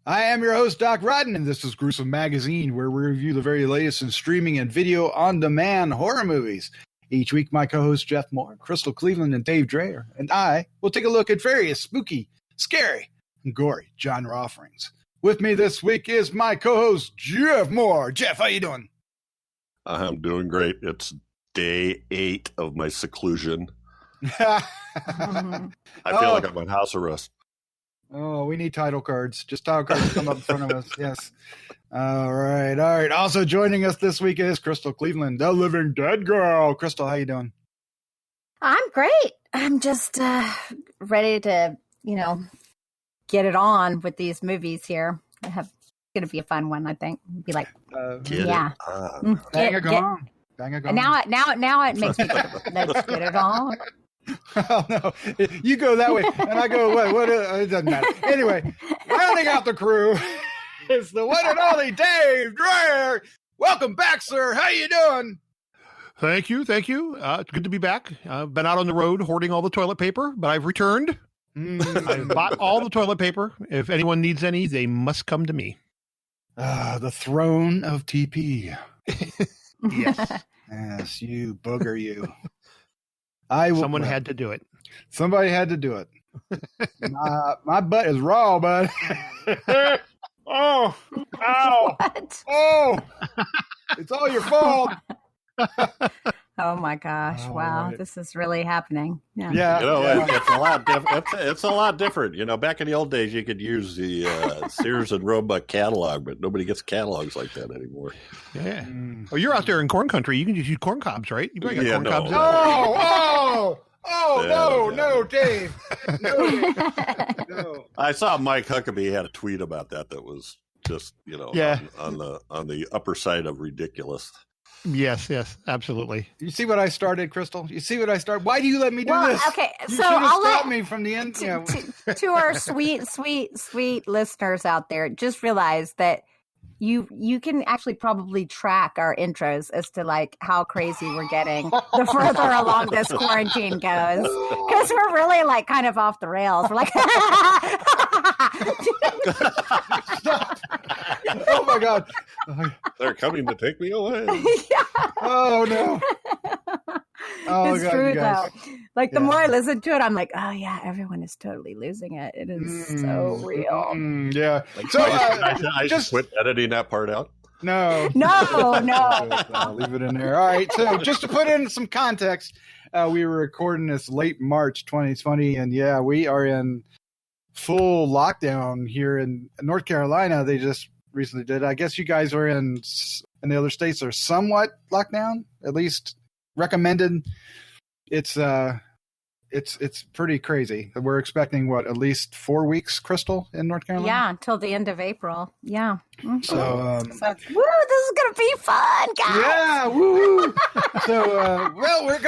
I am your host, Doc Rodden, and this is Gruesome Magazine, where we review the very latest in streaming and video on-demand horror movies. Each week, my co-hosts Jeff Mohr, Crystal Cleveland, and Dave Dreher, and I will take a look at various spooky, scary, and gory genre offerings. With me this week is my co-host, Jeff Mohr. Jeff, how you doing? I'm doing great. It's day 8 of my seclusion. I feel like I'm on house arrest. Oh, we need title cards. Just title cards come up in front of us. Yes. All right. Also joining us this week is Crystal Cleveland, the Living Dead Girl. Crystal, how you doing? I'm great. I'm just ready to, get it on with these movies here. It's going to be a fun one, I think. Be like, Bang it on. And now it makes me think, let's get it on. Oh, no. You go that way, and I go, what? It doesn't matter. Anyway, rounding out the crew is the one and only Dave Dreher. Welcome back, sir. How you doing? Thank you. It's good to be back. I've been out on the road hoarding all the toilet paper, but I've returned. I've bought all the toilet paper. If anyone needs any, they must come to me. The throne of TP. Yes. Yes, you booger, you. Someone had to do it. Somebody had to do it. My butt is raw, bud. Oh, ow. What? Oh, it's all your fault. Oh my gosh! Wow, right. This is really happening. Yeah. It's a lot different. It's a lot different. Back in the old days, you could use the Sears and Roebuck catalog, but nobody gets catalogs like that anymore. Yeah. Oh, you're out there in corn country. You can just use corn cobs, right? You probably got corn cobs. No, Dave. No. I saw Mike Huckabee had a tweet about that was just on the upper side of ridiculous. Yes, absolutely. You see what I started, Crystal? You see what I started? Why do you let me do this? Okay, you so I'll let me from the end. To our sweet listeners out there, just realize that you can actually probably track our intros as to like how crazy we're getting the further along this quarantine goes, because we're really like kind of off the rails. We're like, Stop. Oh my God. They're coming to take me away. Yeah. Oh no. Oh, it's God, true you guys. though. Like the more I listen to it, I'm like, oh yeah, everyone is totally losing it. It is so real. Yeah. So I just quit editing that part out. No. No. Leave it in there. All right. So just to put in some context, we were recording this late March 2020, and yeah, we are in full lockdown here in North Carolina. They just recently did. I guess you guys are in the other states are somewhat locked down, at least recommended. It's pretty crazy. We're expecting at least 4 weeks, Crystal, in North Carolina? Yeah, until the end of April. Yeah. Mm-hmm. So, woo, this is gonna be fun, guys. Yeah, woo. So, we're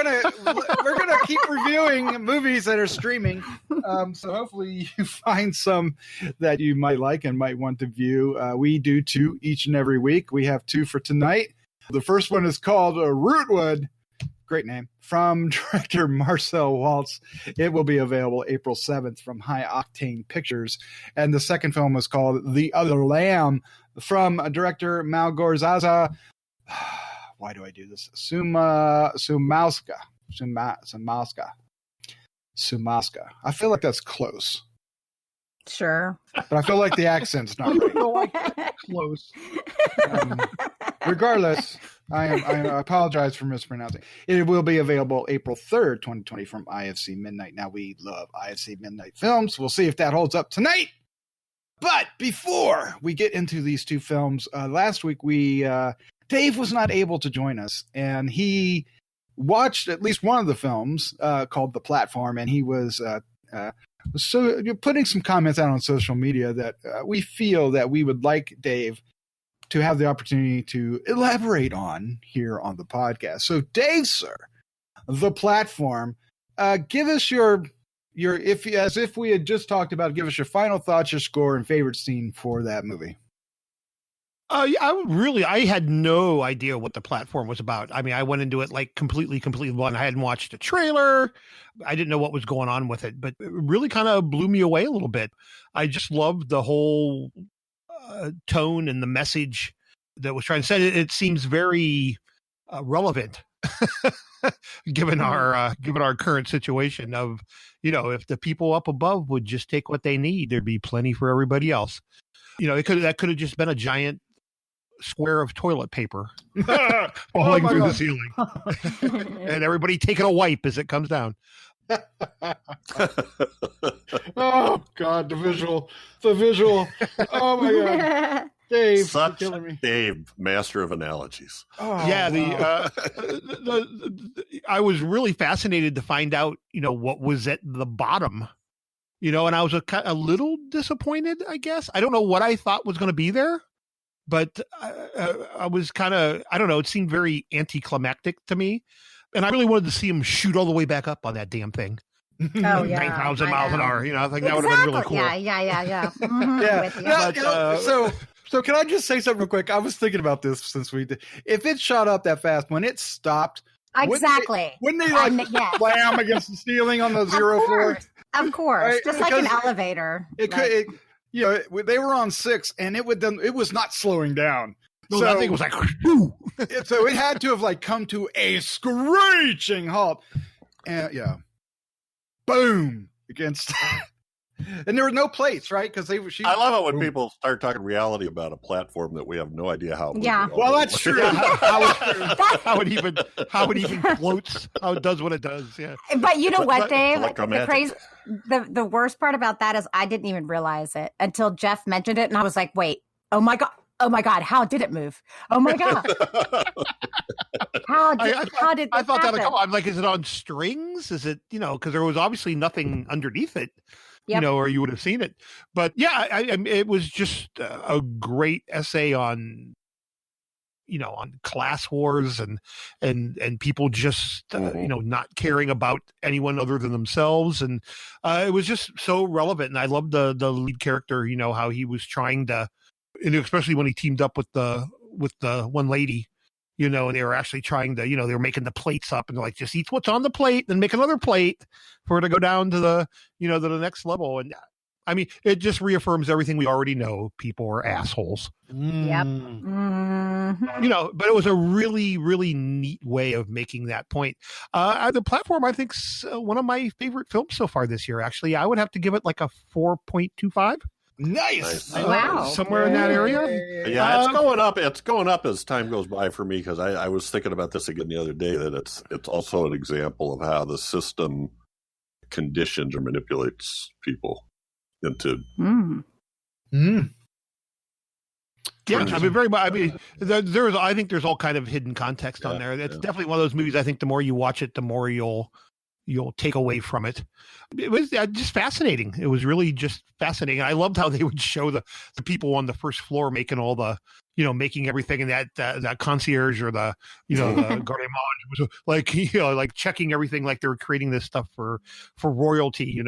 gonna keep reviewing movies that are streaming. So hopefully you find some that you might like and might want to view. We do 2 each and every week. We have 2 for tonight. The first one is called ROOTWOOD. Great name. From director Marcel Walz. It will be available April 7th from High Octane Pictures. And the second film is called The Other Lamb from director Malgorzata. Why do I do this? Szumowska. I feel like that's close. Sure. But I feel like the accent's not right. Close. Regardless, I apologize for mispronouncing. It will be available April 3rd, 2020 from IFC Midnight. Now, we love IFC Midnight films. We'll see if that holds up tonight. But before we get into these 2 films, last week Dave was not able to join us, and he watched at least one of the films called The Platform, and he was so you're putting some comments out on social media that we feel that we would like Dave to have the opportunity to elaborate on here on the podcast. So, Dave, sir, The Platform, give us your as if we had just talked about, give us your final thoughts, your score, and favorite scene for that movie. I had no idea what The Platform was about. I mean, I went into it like completely blind. I hadn't watched a trailer. I didn't know what was going on with it, but it really kind of blew me away a little bit. I just loved the whole tone and the message that was trying to send, it seems very relevant given our current situation of, if the people up above would just take what they need, there'd be plenty for everybody else. That could have just been a giant square of toilet paper falling through the ceiling and everybody taking a wipe as it comes down. Oh God, the visual. Oh my God, Dave, you're killing me. Dave, master of analogies. Oh, Yeah, wow. I was really fascinated to find out, what was at the bottom, and I was a little disappointed, I guess. I don't know what I thought was going to be there, but I was kind of, I don't know, it seemed very anticlimactic to me. And I really wanted to see him shoot all the way back up on that damn thing. Oh, yeah. 9,000 miles an hour. I think that would have been really cool. Yeah. Mm-hmm. Yeah. With you. But, so can I just say something real quick? I was thinking about this since we did. If it shot up that fast, when it stopped, Exactly. wouldn't they slam against the ceiling on the zero floor? Of course. Right? Just like an elevator. They were on 6 and it was not slowing down. No, so that thing was like, so it had to have come to a screeching halt. And boom against. And there were no plates, right? Because I love it when people start talking reality about a platform that we have no idea how. Yeah. Well, that's true. how it even floats, how it does what it does. Yeah. But you know what, Dave? Electromagnetic. The worst part about that is I didn't even realize it until Jeff mentioned it, and I was like, "Wait, oh my god, how did it move? Oh my god, how did I thought happen? that I'm like, is it on strings? Is it because there was obviously nothing underneath it. Yep. Or you would have seen it. But yeah, it was just a great essay on, on class wars and people just, not caring about anyone other than themselves. And it was just so relevant. And I loved the lead character, how he was trying to, especially when he teamed up with the one lady, and they were actually trying to, they were making the plates up and they're like, just eat what's on the plate, then make another plate for it to go down to the, to the next level. And I mean, it just reaffirms everything we already know. People are assholes. Yep. Mm-hmm. But it was a really, really neat way of making that point. The platform, I think, is one of my favorite films so far this year. Actually, I would have to give it like a 4.25. Nice. Wow. Somewhere in that area. Yeah, it's going up. It's going up as time goes by for me because I was thinking about this again the other day that it's also an example of how the system conditions or manipulates people into. Yeah, I mean, very much. I mean, I think there's all kind of hidden context on there. It's definitely one of those movies. I think the more you watch it, the more you'll take away from it. It was just fascinating. It was really just fascinating. I loved how they would show the people on the first floor making all the, making everything, and that concierge or the, the garde mange was like, like checking everything, like they were creating this stuff for royalty.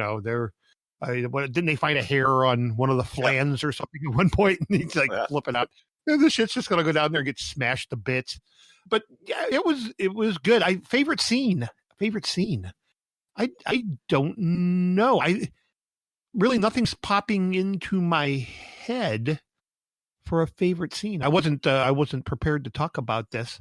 Didn't they find a hair on one of the flans or something at one point? And he's like flipping out. And this shit's just gonna go down there and get smashed to bits. But yeah, it was good. Favorite scene. I don't know. Really nothing's popping into my head for a favorite scene. I wasn't prepared to talk about this,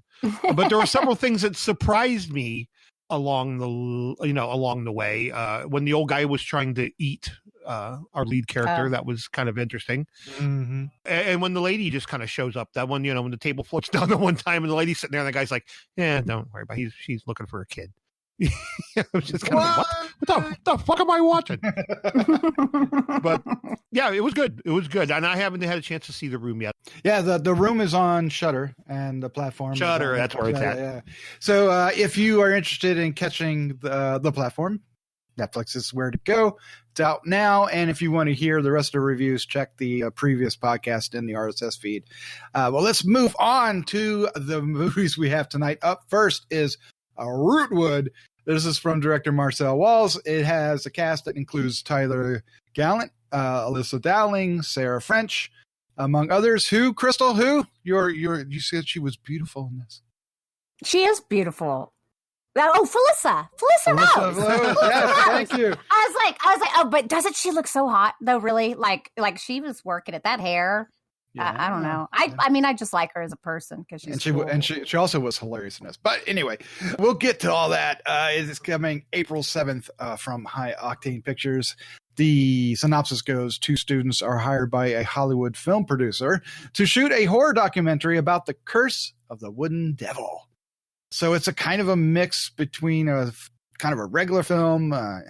but there were several things that surprised me along the way. When the old guy was trying to eat our lead character, that was kind of interesting. Mm-hmm. And when the lady just kind of shows up, that one, when the table flips down the one time and the lady's sitting there and the guy's like, "Yeah, don't worry about it. She's looking for a kid." I was just kind of like, what the fuck am I watching? But yeah, it was good. And I haven't had a chance to see The Room yet. Yeah, the Room is on Shudder and the platform. Shudder, that's where it's at. Yeah. So if you are interested in catching the platform, Netflix is where to go. It's out now. And if you want to hear the rest of the reviews, check the previous podcast in the RSS feed. Well, let's move on to the movies we have tonight. Up first is Rootwood. This is from director Marcel Walz. It has a cast that includes Tyler Gallant, Alyssa Dowling, Sarah French, among others. Who, Crystal? Who? You said she was beautiful in this. She is beautiful. Oh, Felissa knows. Yes, thank you. I was like, oh, but doesn't she look so hot though? Really, like she was working at that hair. I don't know. I mean, I just like her as a person because she's cool. She also was hilarious in this. But anyway, we'll get to all that. It is coming April 7th from High Octane Pictures. The synopsis goes: 2 students are hired by a Hollywood film producer to shoot a horror documentary about the curse of the wooden devil. So it's a kind of a mix between a kind of a regular film, a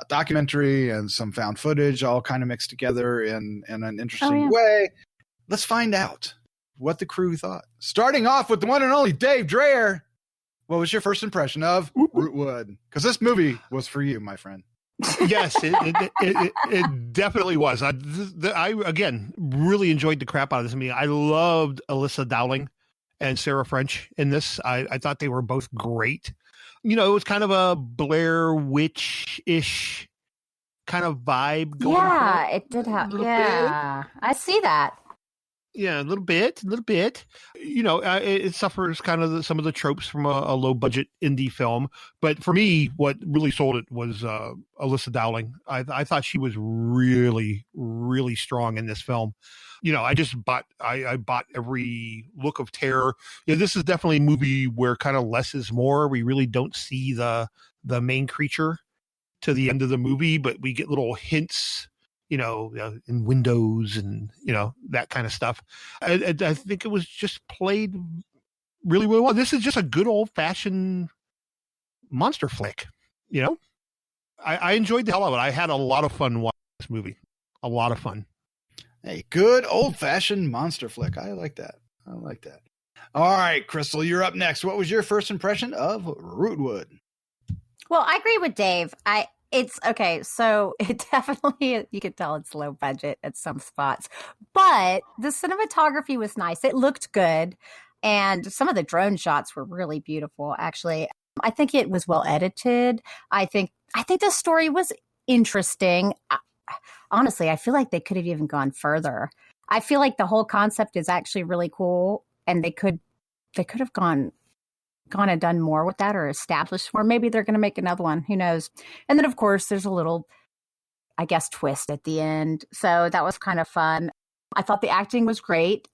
documentary, and some found footage, all kind of mixed together in an interesting way. Let's find out what the crew thought. Starting off with the one and only Dave Dreher. What was your first impression of Rootwood? Because this movie was for you, my friend. Yes, it definitely was. I again really enjoyed the crap out of this. I mean, I loved Alyssa Dowling and Sarah French in this. I thought they were both great. You know, it was kind of a Blair Witch-ish kind of vibe going on. Yeah, it did have. Yeah, I see that. Yeah, a little bit. You know, it suffers kind of some of the tropes from a low-budget indie film. But for me, what really sold it was Alyssa Dowling. I thought she was really, really strong in this film. You know, I bought every look of terror. Yeah, this is definitely a movie where kind of less is more. We really don't see the main creature to the end of the movie, but we get little hints, you know, in windows and, you know, that kind of stuff. I think it was just played really, really well. This is just a good old fashioned monster flick, you know? I enjoyed the hell out of it. I had a lot of fun watching this movie. A lot of fun. Hey, good old-fashioned monster flick. I like that. All right, Crystal, you're up next. What was your first impression of Rootwood? Well, I agree with Dave. It's okay. So it definitely, you could tell it's low budget at some spots, but the cinematography was nice. It looked good. And some of the drone shots were really beautiful. Actually, I think it was well edited. I think the story was interesting. Honestly, I feel like they could have even gone further. I feel like the whole concept is actually really cool, and they could have gone and done more with that, or established more. Maybe they're going to make another one. Who knows? And then, of course, there's a little, I guess, twist at the end. So that was kind of fun. I thought the acting was great.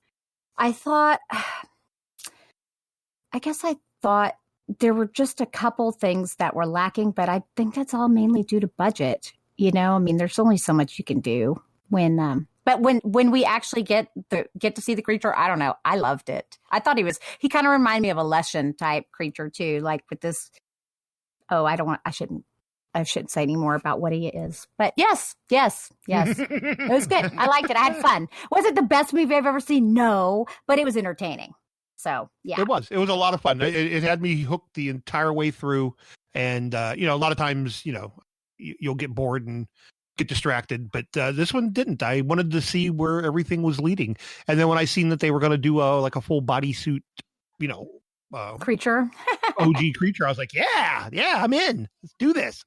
I thought there were just a couple things that were lacking, but I think that's all mainly due to budget. You know, I mean, there's only so much you can do but when we actually get to see the creature, I don't know. I loved it. I thought he kind of reminded me of a Leshen type creature too, like with this. Oh, I shouldn't say any more about what he is, but yes. It was good. I liked it. I had fun. Was it the best movie I've ever seen? No, but it was entertaining. So yeah, it was a lot of fun. It had me hooked the entire way through. And, you know, a lot of times, you know, you'll get bored and get distracted, but this one didn't. I wanted to see where everything was leading. And then when I seen that they were going to do a full bodysuit, you know, creature, OG creature, I was like, yeah, I'm in. Let's do this.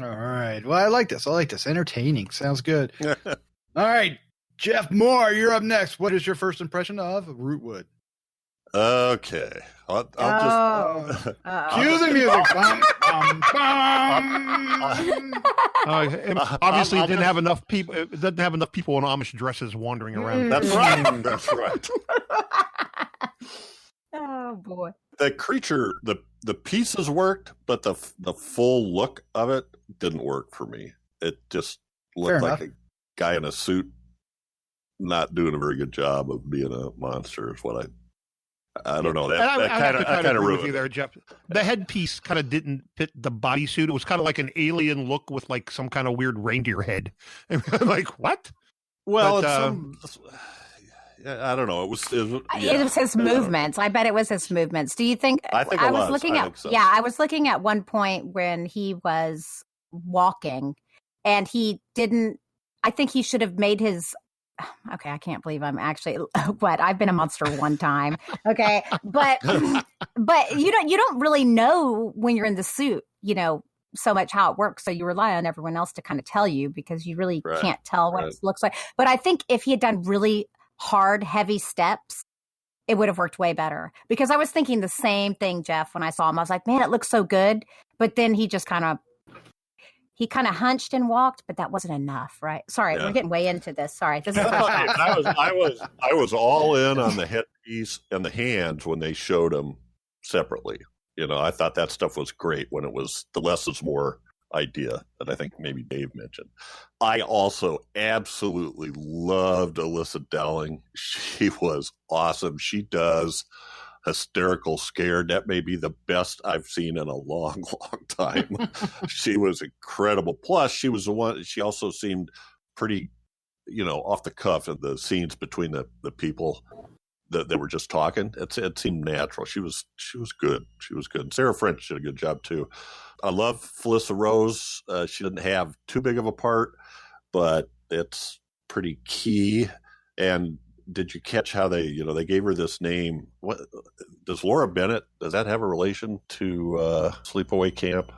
All right. Well, I like this. Entertaining. Sounds good. All right. Jeff Mohr, you're up next. What is your first impression of Rootwood? Okay. I'll just cue the music. Obviously, it didn't have enough people. It doesn't have enough people in Amish dresses wandering around. That's right. That's right. Oh boy. The creature, the pieces worked, but the full look of it didn't work for me. It just looked like a guy in a suit, not doing a very good job of being a monster. Is what I don't know. That kind of ruined you there, Jeff. The headpiece kind of didn't fit the bodysuit. It was kind of like an alien look with like some kind of weird reindeer head. And like, what? Well, I don't know. It was his movements. I bet it was his movements. Do you think? I think I was looking at. So. Yeah, I was looking at one point when he was walking, and he didn't. I think he should have made his. Okay, I can't believe I'm actually I've been a monster one time. Okay, but you don't really know when you're in the suit, you know, so much how it works. So you rely on everyone else to kind of tell you because you really can't tell what it looks like. But I think if he had done really hard, heavy steps, it would have worked way better. Because I was thinking the same thing, Jeff, when I saw him. I was like, man, it looks so good. But then he just kind of he kind of hunched and walked, but that wasn't enough, right? Sorry, we're getting way into this. Sorry. This is I was all in on the headpiece and the hands when they showed them separately. I thought that stuff was great when it was the less is more idea that I think maybe Dave mentioned. I also absolutely loved Alyssa Dowling. She was awesome. She does hysterical scared. That may be the best I've seen in a long, long time. She was incredible. Plus, she was the one, she also seemed pretty, off the cuff in the scenes between the people that were just talking. It seemed natural. She was good. She was good. Sarah French did a good job too. I love Felissa Rose. She didn't have too big of a part, but it's pretty key. And did you catch how they gave her this name? What does Laura Bennett, does that have a relation to Sleepaway Camp?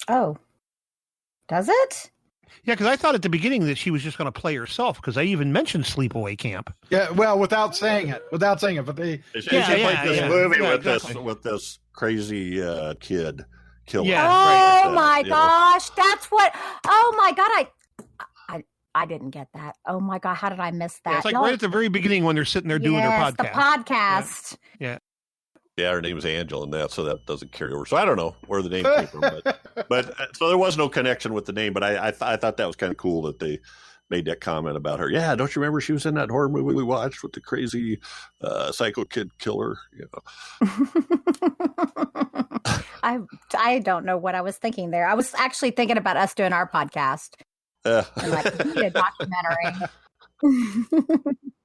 Oh, does it? Yeah, because I thought at the beginning that she was just going to play herself, because I even mentioned Sleepaway Camp. Yeah, well, without saying it, but they played this movie with this crazy kid killer. Yeah, oh my gosh, that's what. Oh my god, I didn't get that. Oh my god, how did I miss that? Yeah, it's like right at the very beginning when they're sitting there doing their podcast. The podcast. Yeah. Yeah, her name's Angela and that, so that doesn't carry over. So I don't know where the name came from, but so there was no connection with the name. But I thought that was kind of cool that they made that comment about her. Yeah, don't you remember she was in that horror movie we watched with the crazy psycho kid killer? I don't know what I was thinking there. I was actually thinking about us doing our podcast. And like, we need a documentary.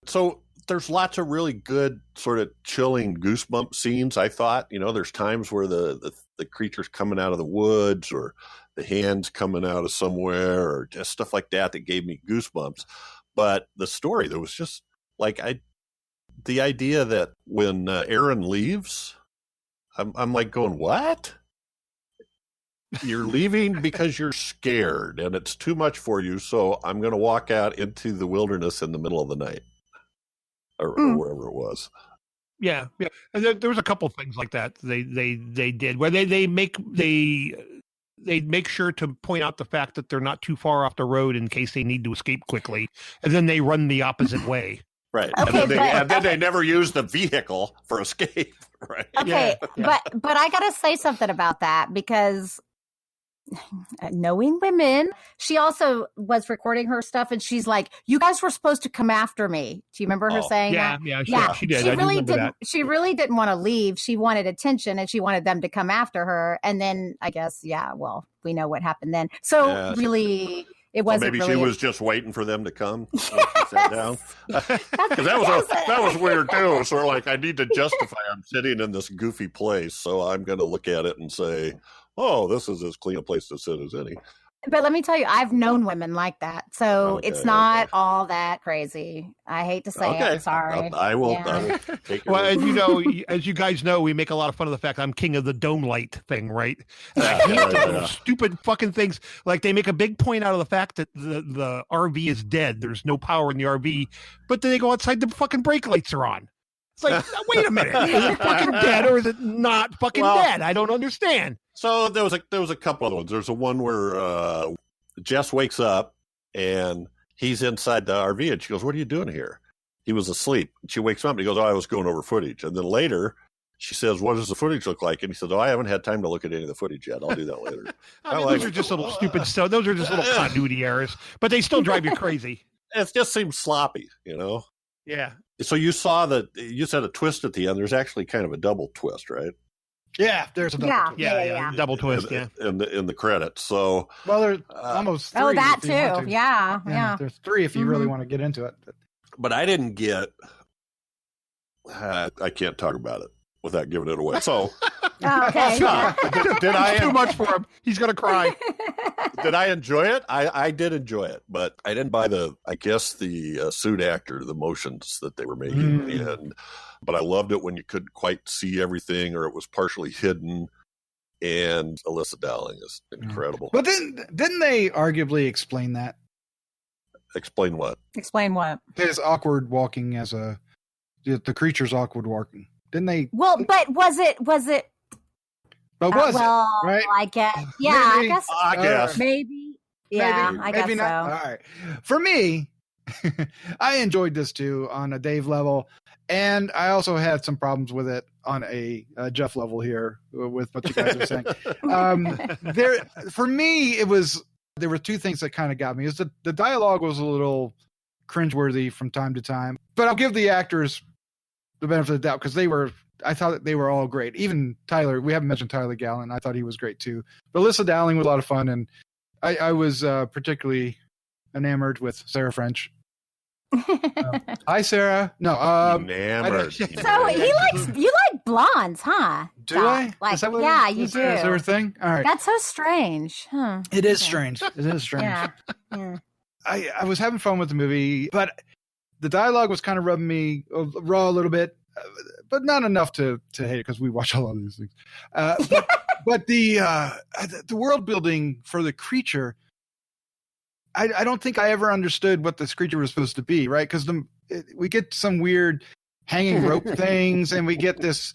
So there's lots of really good sort of chilling goosebump scenes, I thought. There's times where the creature's coming out of the woods or the hands coming out of somewhere or just stuff like that gave me goosebumps. But the story, there was just like the idea that when Aaron leaves, I'm like going, what? You're leaving because you're scared and it's too much for you, so I'm going to walk out into the wilderness in the middle of the night. Or wherever it was. Yeah. And there was a couple of things like that they did where they make sure to point out the fact that they're not too far off the road in case they need to escape quickly, and then they run the opposite way. Right. Okay, and then they never use the vehicle for escape. Right. Okay, yeah. But I gotta say something about that, because knowing women, she also was recording her stuff and she's like, you guys were supposed to come after me. Do you remember her saying that? Yeah, she did. She really didn't want to leave. She wanted attention and she wanted them to come after her. And then I guess, we know what happened then. So really, it wasn't. Maybe she was just waiting for them to come. Sat down. Because that was weird too. Sort of like, I need to justify I'm sitting in this goofy place, so I'm going to look at it and say, oh, this is as clean a place to sit as any. But let me tell you, I've known women like that. So it's not all that crazy. I hate to say it. I'm sorry. I will take it. Well, as you guys know, we make a lot of fun of the fact I'm king of the dome light thing, right? And I hate those stupid fucking things. Like, they make a big point out of the fact that the RV is dead. There's no power in the RV. But then they go outside, the fucking brake lights are on. It's like, wait a minute. Is it fucking dead or is it not fucking dead? I don't understand. So there was a couple of ones. There's a one where Jess wakes up and he's inside the RV and she goes, what are you doing here? He was asleep. She wakes him up and he goes, I was going over footage. And then later she says, what does the footage look like? And he says, I haven't had time to look at any of the footage yet. I'll do that later. Those are just little stupid stuff. Those are just little continuity errors, but they still drive you crazy. It just seems sloppy, Yeah. So you saw you said a twist at the end. There's actually kind of a double twist, right? Yeah, there's a double twist. Yeah. Double twist, in the credits. So there's almost three. Oh, that too. Yeah. There's three if you really want to get into it. But I didn't get. I can't talk about it without giving it away. So, okay. Did I too much for him? He's gonna cry. Did I enjoy it? I did enjoy it, but I didn't buy the suit actor, the motions that they were making, but I loved it when you couldn't quite see everything or it was partially hidden. And Alyssa Dowling is incredible. But didn't they arguably explain that? Explain what? Explain what? His awkward walking the creature's awkward walking. Didn't they? Well, but was it? But was well, it? Right? I guess. Yeah, Maybe. I guess. Maybe. Maybe. Yeah, Maybe, I guess maybe so. not. All right. For me, I enjoyed this too on a Dave level, and I also had some problems with it on a Jeff level here with what you guys are saying. For me, there were two things that kind of got me. Is the dialogue was a little cringeworthy from time to time, but I'll give the actors the benefit of the doubt because I thought that they were all great. Even Tyler, we haven't mentioned Tyler Gallen. I thought he was great too. But Alyssa Dowling was a lot of fun, and I was particularly enamored with Sarah French. Hi, Sarah. No, Enamored. So you like blondes, huh? Do Doc? I? Like, Is that what yeah, it is? you Is do. there a thing? All right. That's so strange, huh? It is strange. It is strange. Yeah. I was having fun with the movie, but the dialogue was kind of rubbing me raw a little bit, but not enough to hate it because we watch a lot of these things. But the world building for the creature, I don't think I ever understood what this creature was supposed to be, right? Because we get some weird hanging rope things, and we get this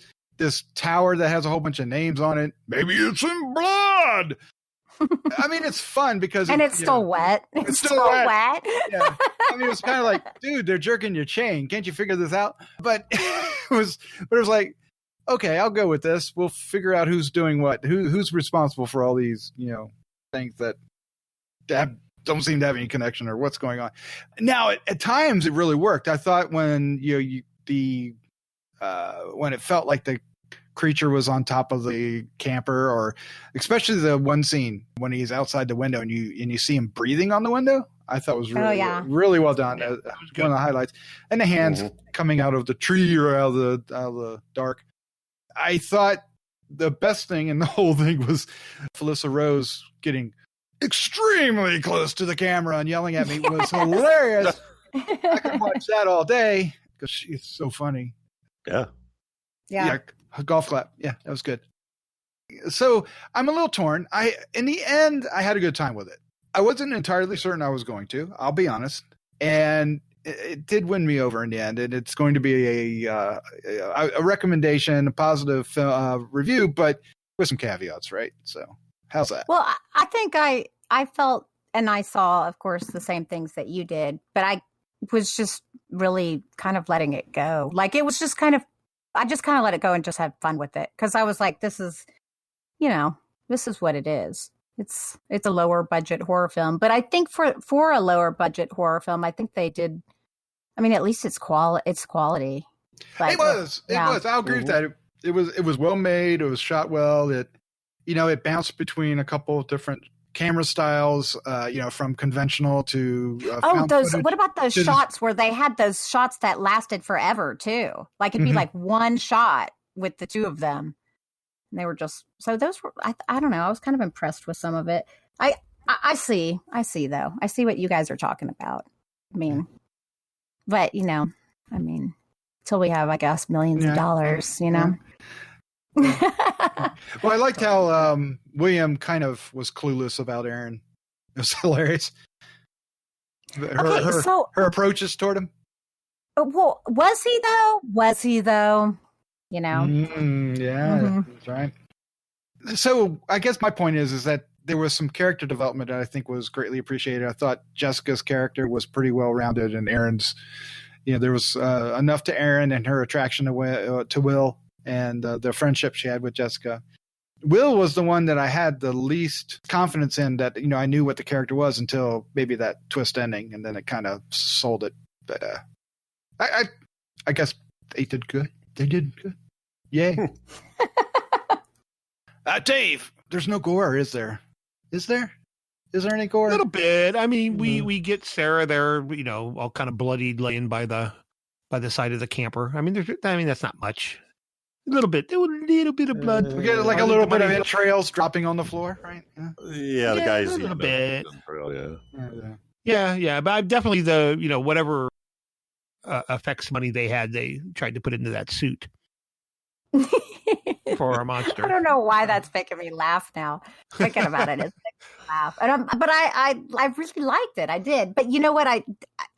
tower that has a whole bunch of names on it. Maybe it's in blood. I mean, it's fun because it's still wet. It's still wet. Yeah. I mean, it was kind of like, dude, they're jerking your chain. Can't you figure this out? But it was like, okay, I'll go with this. We'll figure out who's doing what, who's responsible for all these, things that don't seem to have any connection or what's going on. Now, at times it really worked. I thought when when it felt like the creature was on top of the camper, or especially the one scene when he's outside the window and you see him breathing on the window, I thought was really, really well done. One of the highlights. And the hands coming out of the tree or out of the dark. I thought the best thing in the whole thing was Felissa Rose getting extremely close to the camera and yelling at me was hilarious. I could watch that all day because she's so funny. Yeah. Golf clap. Yeah, that was good. So I'm a little torn. In the end, I had a good time with it. I wasn't entirely certain I was going to, I'll be honest. And it did win me over in the end. And it's going to be a recommendation, a positive review, but with some caveats, right? So how's that? Well, I think I felt, and I saw, of course, the same things that you did, but I was just really kind of letting it go. Like, it was just I just kind of let it go and just had fun with it. Cause I was like, this is what it is. It's a lower budget horror film, but I think for a lower budget horror film, I think they did. I mean, at least it's quality. But, it was. I'll agree with that. It was well made. It was shot well. It bounced between a couple of different camera styles, from conventional to what about those shots where they had those shots that lasted forever too? Like it'd be like one shot with the two of them, and they were just those were I don't know. I was kind of impressed with some of it. I see though. I see what you guys are talking about. I mean, but until we have, I guess, millions of dollars, Well, I liked how William kind of was clueless about Aaron. It was hilarious. Her approaches toward him. Well, was he though? That's right. So I guess my point is that there was some character development that I think was greatly appreciated. I thought Jessica's character was pretty well rounded, and Aaron's. There was enough to Aaron and her attraction to Will. And the friendship she had with Jessica. Will was the one that I had the least confidence in, that I knew what the character was until maybe that twist ending, and then it kind of sold it. But I guess they did good. They did good. Yay. Dave, there's no gore, is there? Is there? Is there any gore? A little bit. I mean, we get Sarah there, all kind of bloodied, laying by the side of the camper. I mean, that's not much. A little bit of blood. We get like a little bit of entrails dropping on the floor, right? Yeah, the guys a little bit. Yeah. But I definitely whatever effects money they had, they tried to put into that suit for our monster. I don't know why that's making me laugh now. Thinking about it, it's making me laugh. But I really liked it. I did. But you know what? I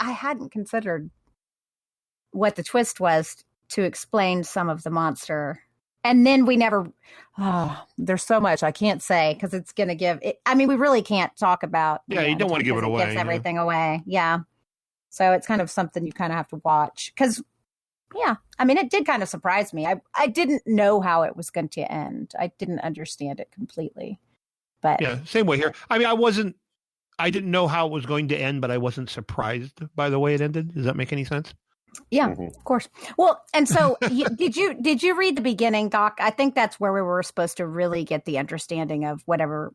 hadn't considered what the twist was to explain some of the monster. And then we never, there's so much I can't say because it's going to give it. I mean, we really can't talk about. Yeah, you don't want to give it away. It gives everything away. Yeah. So it's kind of something you kind of have to watch because, yeah, I mean, it did kind of surprise me. I didn't know how it was going to end. I didn't understand it completely. But yeah, same way here. I mean, I didn't know how it was going to end, but I wasn't surprised by the way it ended. Does that make any sense? Yeah, of course. Well, and so did you read the beginning, Doc? I think that's where we were supposed to really get the understanding of whatever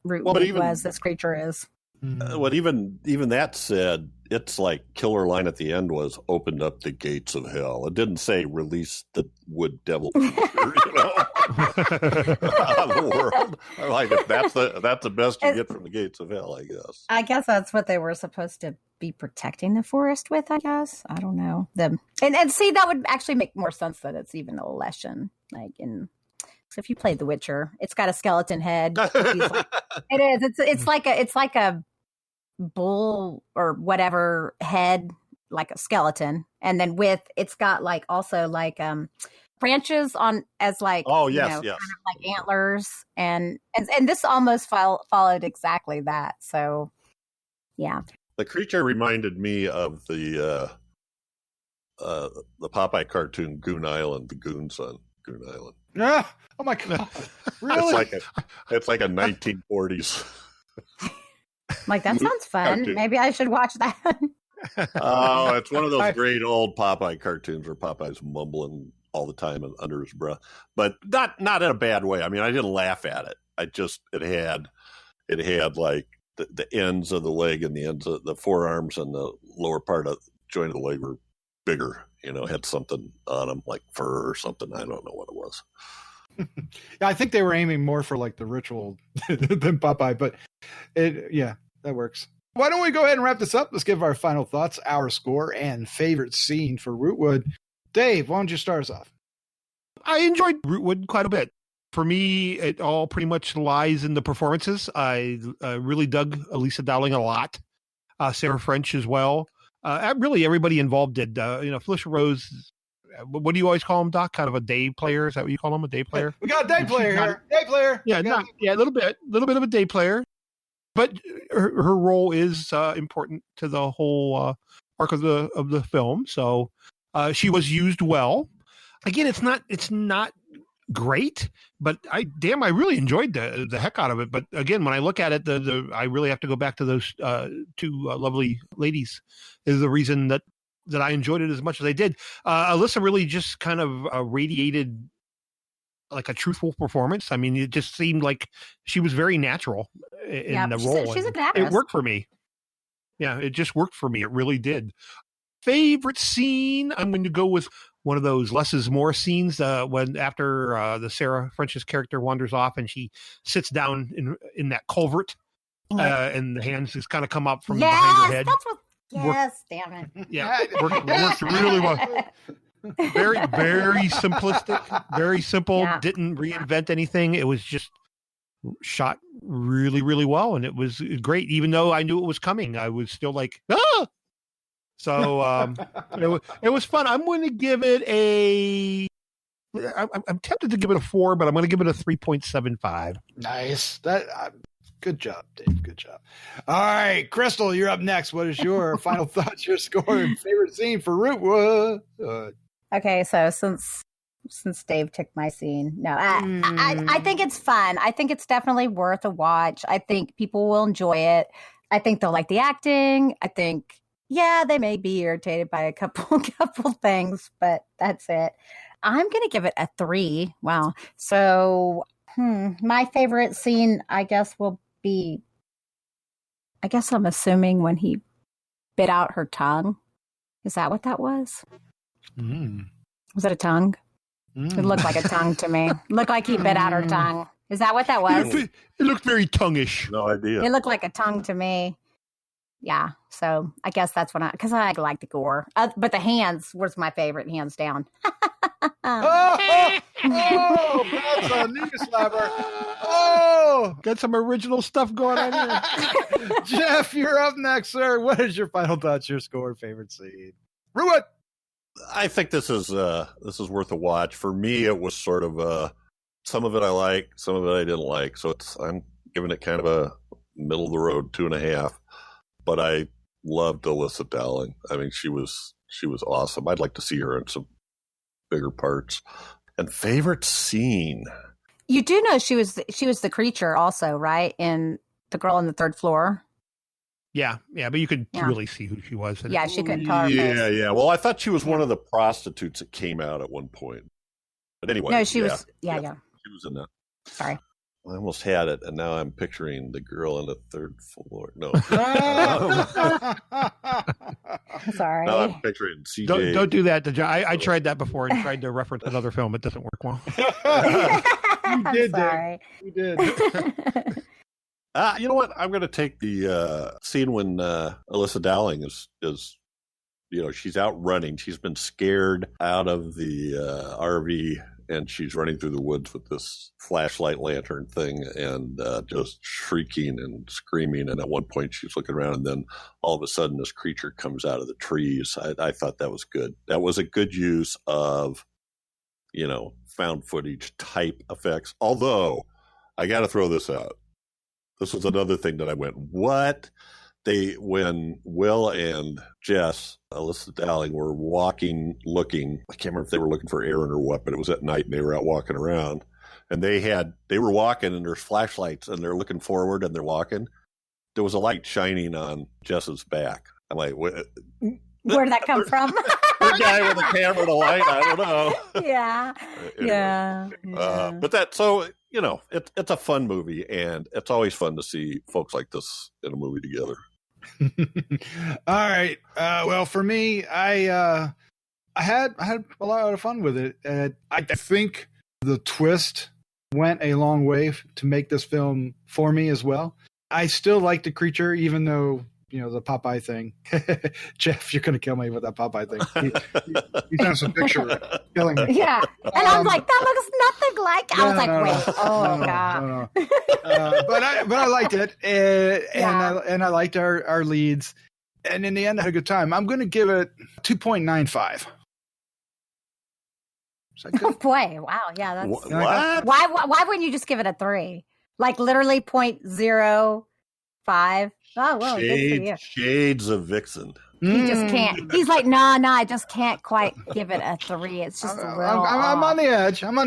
Rootwood was this creature is. What even that said, it's like killer line at the end was opened up the gates of hell. It didn't say release the wood devil creature, you know, on the world. I'm like, if that's the best you get from the gates of hell, I guess. I guess that's what they were supposed to be protecting the forest with. I guess I don't know them, and see that would actually make more sense that it's even a lesson, like in. So if you played The Witcher, it's got a skeleton head. It is. It's like a bull or whatever head, like a skeleton, and then it's got like also like branches on as like yes. Kind of like antlers, and this almost followed exactly that. So yeah, the creature reminded me of the Popeye cartoon Goon Island, the goons on Goon Island. Ah, oh my God! Really? It's like a 1940s. Like that sounds fun. Cartoon. Maybe I should watch that. Oh, it's one of those great old Popeye cartoons where Popeye's mumbling all the time and under his breath, but not in a bad way. I mean, I didn't laugh at it. It had like the ends of the leg and the ends of the forearms and the lower part of the joint of the leg were bigger. You know, had something on them like fur or something. I don't know what it was. Yeah, I think they were aiming more for like the ritual than Popeye, but that works. Why don't we go ahead and wrap this up? Let's give our final thoughts, our score, and favorite scene for Rootwood. Dave, why don't you start us off? I enjoyed Rootwood quite a bit. For me, it all pretty much lies in the performances. I really dug Elisa Dowling a lot. Sarah French as well. Really, everybody involved did. Felicia Rose. What do you always call him, Doc? Kind of a day player? Is that what you call him? A day player? We got a day player here. Day player. Yeah, a little bit of a day player. But her role is important to the whole arc of the film. So she was used well. Again, it's not great, but I really enjoyed the heck out of it. But again, when I look at it, I really have to go back to those two lovely ladies. Is the reason that I enjoyed it as much as I did. Alyssa really just kind of radiated like a truthful performance. I mean, it just seemed like she was very natural in the role. She's an actress. It worked for me. Yeah, it just worked for me. It really did. Favorite scene? I'm going to go with one of those less is more scenes when after the Sarah French's character wanders off and she sits down in that culvert and the hands just kind of come up from behind her head. Yes, damn it. Yeah, worked really well. Very, very simplistic, very simple. Yeah. Didn't reinvent anything. It was just shot really, really well, and it was great. Even though I knew it was coming, I was still like, ah! So it was fun. I'm going to give it I'm tempted to give it a 4, but I'm going to give it a 3.75. Nice. Good job, Dave. Good job. All right, Crystal, you're up next. What is your final thoughts, your score, and favorite scene for Rootwood? Okay, so since Dave took my scene, no, I think it's fun. I think it's definitely worth a watch. I think people will enjoy it. I think they'll like the acting. I think, they may be irritated by a couple things, but that's it. I'm going to give it a 3. Wow. So, my favorite scene, I guess, will be, I'm assuming when he bit out her tongue. Is that what that was? Was it a tongue? It looked like a tongue to me. Looked like he bit out her tongue. Is that what that was? It looked very tonguish. No idea. It looked like a tongue to me. Yeah, so I guess that's what because I like the gore. But the hands was my favorite, hands down. That's a knee slapper. Oh, got some original stuff going on here. Jeff, you're up next, sir. What is your final thoughts, your score, favorite scene? Rootwood. I think this is worth a watch. For me, it was sort of some of it I like, some of it I didn't like. So I'm giving it kind of a middle of the road 2.5. But I loved Alyssa Dowling. I mean, she was awesome. I'd like to see her in some bigger parts. And favorite scene. You do know she was the creature also, right? In The Girl on the Third Floor. Yeah, but you could really see who she was. Yeah, she couldn't tell her face. Yeah. Well, I thought she was one of the prostitutes that came out at one point. But anyway. No, she was. Yeah. She was in that. Sorry. I almost had it, and now I'm picturing the girl on the third floor. No. Sorry. Now I'm picturing CJ. Don't do that. I tried that before and tried to reference another film. It doesn't work well. You did, Sorry. You did. You know what? I'm going to take the scene when Alyssa Dowling is, she's out running. She's been scared out of the RV, and she's running through the woods with this flashlight lantern thing and just shrieking and screaming. And at one point she's looking around, and then all of a sudden this creature comes out of the trees. I thought that was good. That was a good use of, found footage type effects. Although I got to throw this out. This was another thing that I went, what? When Will and Jess, Alyssa Dowling, were looking, I can't remember if they were looking for Aaron or what, but it was at night and they were out walking around, and they were walking and there's flashlights and they're looking forward and they're walking. There was a light shining on Jess's back. I'm like, where'd that come from? The guy with the camera and the light, I don't know. Yeah. Anyway, Yeah. But it's a fun movie, and it's always fun to see folks like this in a movie together. All right. Well, for me, I had a lot of fun with it. I think the twist went a long way to make this film for me as well. I still like the creature, even though, the Popeye thing. Jeff, you're going to kill me with that Popeye thing. He sent us a picture of it, killing me. Yeah. And I was like, that looks nothing like. I was like, wait. Oh, God. No. But I liked it. And I liked our leads. And in the end, I had a good time. I'm going to give it 2.95. Oh, boy. Wow. Yeah. That's What? Why wouldn't you just give it a 3? Like literally 0.05. Oh, well, good for you. Shades of Vixen. He just can't. He's like, no, I just can't quite give it a 3. It's just a little. I'm on the edge. I'm on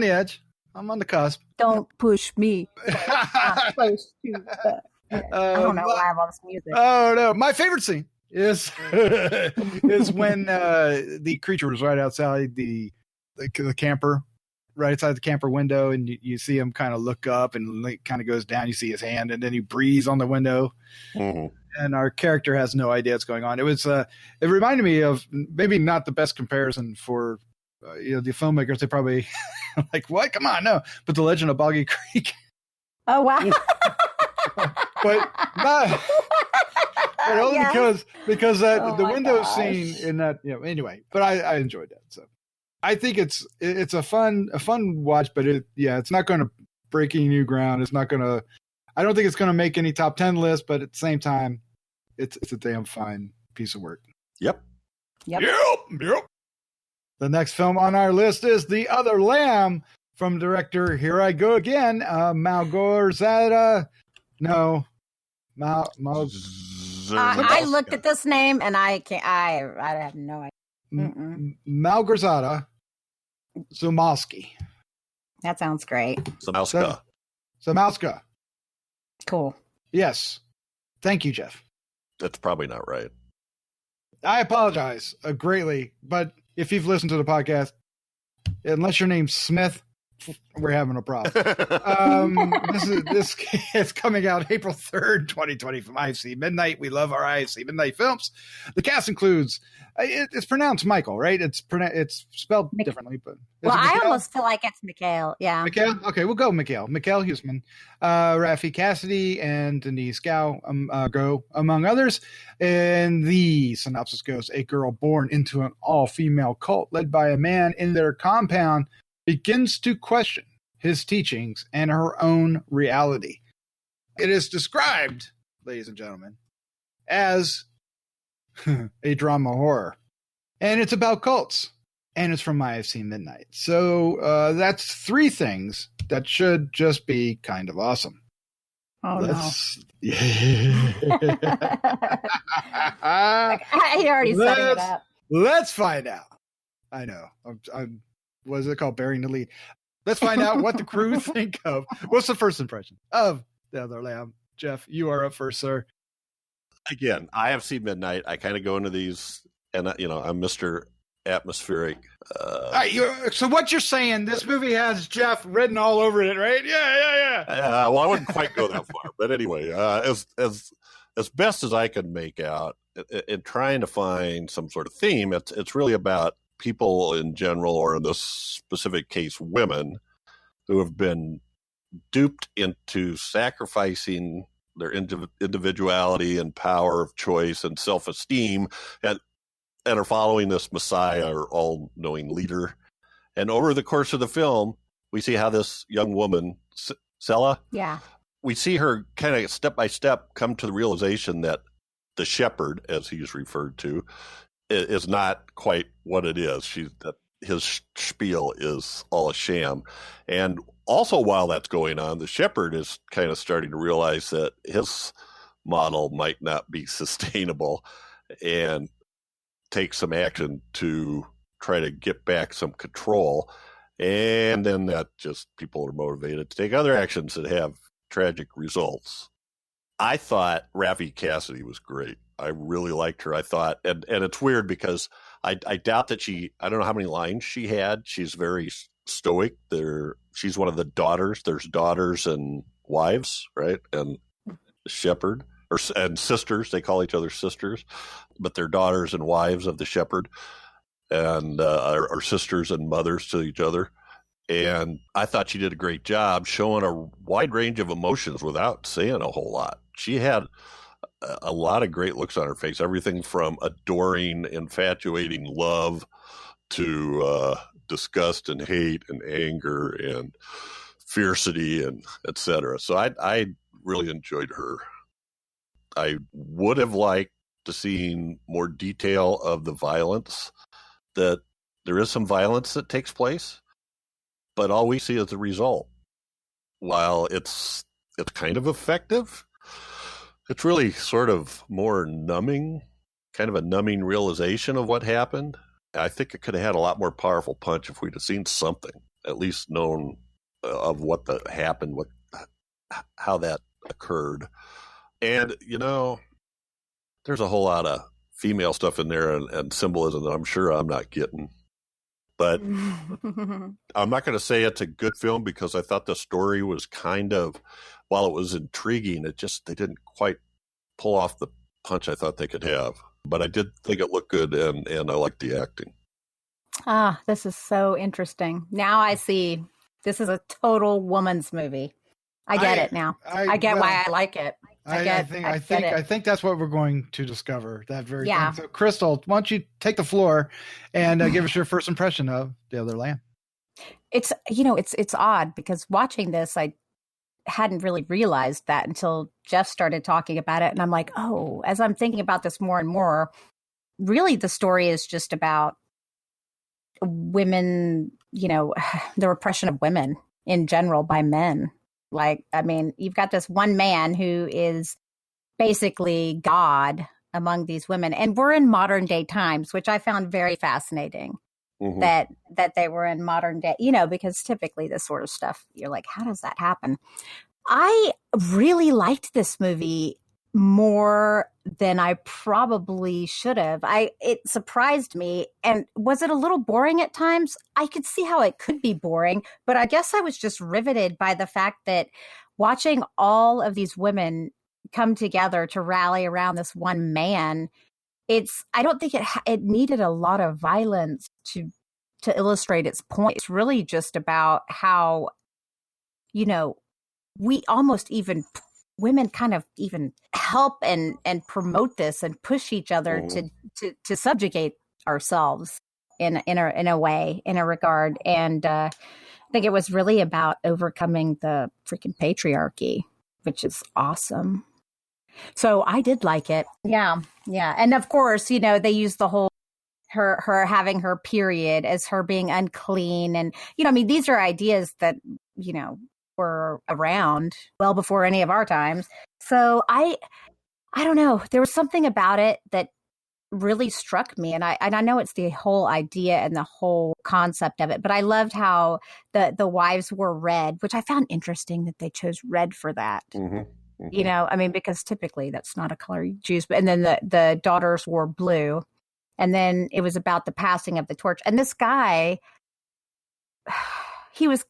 the cusp. Don't push me. I don't know why I have all this music. Oh no! My favorite scene is when the creature was right outside the camper, right outside the camper window, and you see him kind of look up and kind of goes down. You see his hand, and then he breathes on the window. Mm-hmm. And our character has no idea what's going on. It was it reminded me of maybe not the best comparison for the filmmakers. They probably like, what? Come on, no. But The Legend of Boggy Creek. Oh wow! but only because the window scene in that anyway. But I enjoyed that. So I think it's a fun watch. But it's not going to break any new ground. It's not going to. I don't think it's going to make any top 10 list, but at the same time, it's a damn fine piece of work. Yep. The next film on our list is The Other Lamb from director, here I go again, Malgorzata. No. I looked at this name and I have no idea. Malgorzata Szumowska. That sounds great. Szumowska. Cool. Yes. Thank you, Jeff. That's probably not right. I apologize greatly, but if you've listened to the podcast, unless your name's Smith, we're having a problem. This is coming out April 3rd, 2020 from IFC Midnight. We love our IFC Midnight films. The cast includes, it's pronounced Michael, right? It's spelled differently, but I almost feel like it's Mikhail. Yeah. Mikhail? Okay, we'll go Mikhail. Mikhail Huseman, Rafi Cassidy, and Denise Gao, among others. And the synopsis goes, a girl born into an all-female cult led by a man in their compound begins to question his teachings and her own reality. It is described, ladies and gentlemen, as a drama horror. And it's about cults. and it's from IFC Midnight. So that's 3 things that should just be kind of awesome. Oh, Let's, no. He already setting it up. Let's find out. I know. I'm what is it called? Burying the lead. Let's find out what the crew think of. What's the first impression of The Other Lamb? Jeff, you are up first, sir. Again, IFC Midnight. I kind of go into these, and I'm Mr. Atmospheric. All right, so what you're saying, this movie has Jeff written all over it, right? Yeah. Well, I wouldn't quite go that far, but anyway, as best as I can make out, in trying to find some sort of theme, it's really about people in general, or in this specific case, women, who have been duped into sacrificing their individuality and power of choice and self-esteem, and are following this Messiah or all-knowing leader. And over the course of the film, we see how this young woman, Sela, we see her kind of step by step come to the realization that the shepherd, as he's referred to, is not quite what it is. That his spiel is all a sham. And also, while that's going on, the shepherd is kind of starting to realize that his model might not be sustainable, and take some action to try to get back some control. And then that just people are motivated to take other actions that have tragic results. I thought Raffi Cassidy was great. I really liked her. I thought, and it's weird because I doubt that I don't know how many lines she had. She's very stoic. She's one of the daughters. There's daughters and wives, right? And the shepherd, and sisters. They call each other sisters, but they're daughters and wives of the shepherd, and are sisters and mothers to each other. And I thought she did a great job showing a wide range of emotions without saying a whole lot. She had a lot of great looks on her face, everything from adoring, infatuating love to disgust and hate and anger and fiercity and etc. So I really enjoyed her. I would have liked to see more detail of the violence. That there is some violence that takes place, but all we see is the result. While it's kind of effective, it's really sort of more numbing, kind of a numbing realization of what happened. I think it could have had a lot more powerful punch if we'd have seen something, at least known of what happened, how that occurred. And, there's a whole lot of female stuff in there and symbolism that I'm sure I'm not getting. But I'm not going to say it's a good film because I thought the story was kind of, while it was intriguing, they didn't quite pull off the punch I thought they could have. But I did think it looked good, and I liked the acting. This is so interesting. Now I see this is a total woman's movie. I get it now. I get why I like it. I think that's what we're going to discover. That very thing. So, Crystal, why don't you take the floor and give us your first impression of The Other Lamb? It's it's odd because watching this, I hadn't really realized that until Jeff started talking about it, and I'm like, oh, as I'm thinking about this more and more, really the story is just about women. The repression of women in general by men. Like, I mean, you've got this one man who is basically God among these women. And we're in modern day times, which I found very fascinating that they were in modern day, because typically this sort of stuff, you're like, how does that happen? I really liked this movie more than I probably should have. It surprised me. And was it a little boring at times? I could see how it could be boring, but I guess I was just riveted by the fact that watching all of these women come together to rally around this one man, I don't think it needed a lot of violence to illustrate its point. It's really just about how, we almost even women kind of even help and promote this and push each other to subjugate ourselves in a way, in a regard. And I think it was really about overcoming the freaking patriarchy, which is awesome. So I did like it. Yeah. And of course, they use the whole her having her period as her being unclean. And, I mean, these are ideas that, were around well before any of our times. So I don't know. There was something about it that really struck me. And I know it's the whole idea and the whole concept of it, but I loved how the wives were red, which I found interesting that they chose red for that. Mm-hmm. Mm-hmm. I mean, because typically that's not a color you choose. But and then the daughters wore blue. And then it was about the passing of the torch. And this guy, he was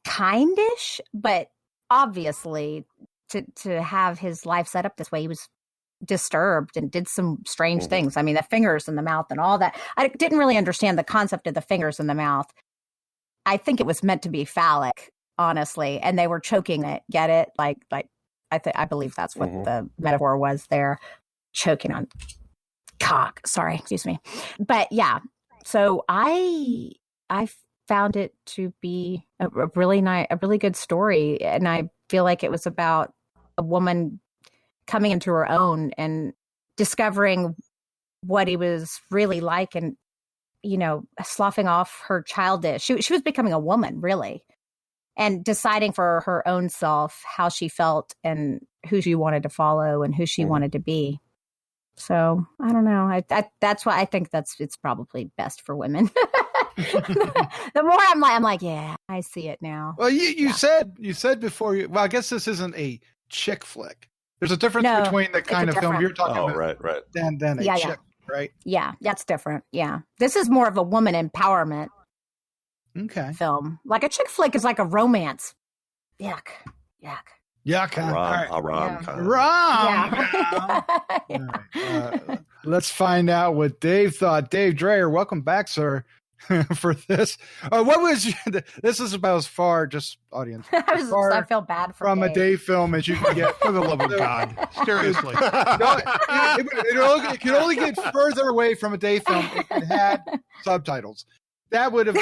kindish, but obviously to have his life set up this way, he was disturbed and did some strange things. I mean, the fingers in the mouth and all that. I didn't really understand the concept of the fingers in the mouth. I think it was meant to be phallic, honestly, and they were choking it. Get it? Like I believe that's what the metaphor was there, choking on cock. Sorry, excuse me. But yeah, so I found it to be a really good story, and I feel like it was about a woman coming into her own and discovering what he was really like, and sloughing off her childish. She was becoming a woman, really, and deciding for her own self how she felt and who she wanted to follow and who she wanted to be. So I don't know. That's why I think it's probably best for women. The more I'm like, yeah, I see it now. Well, you said before. Well, I guess this isn't a chick flick. There's a difference between the kind of film you're talking about, right, than a chick, right? Yeah, that's different. Yeah, this is more of a woman empowerment. Film. Like a chick flick is like a romance. Yuck. A rom-com. Right. Let's find out what Dave thought. Dave Dreher, welcome back, sir, for this. What was this is about as far, just audience. I feel bad for from Dave. A Dave film as you can get. For the love of God, seriously. It could only get further away from a Dave film if it had subtitles. That would have.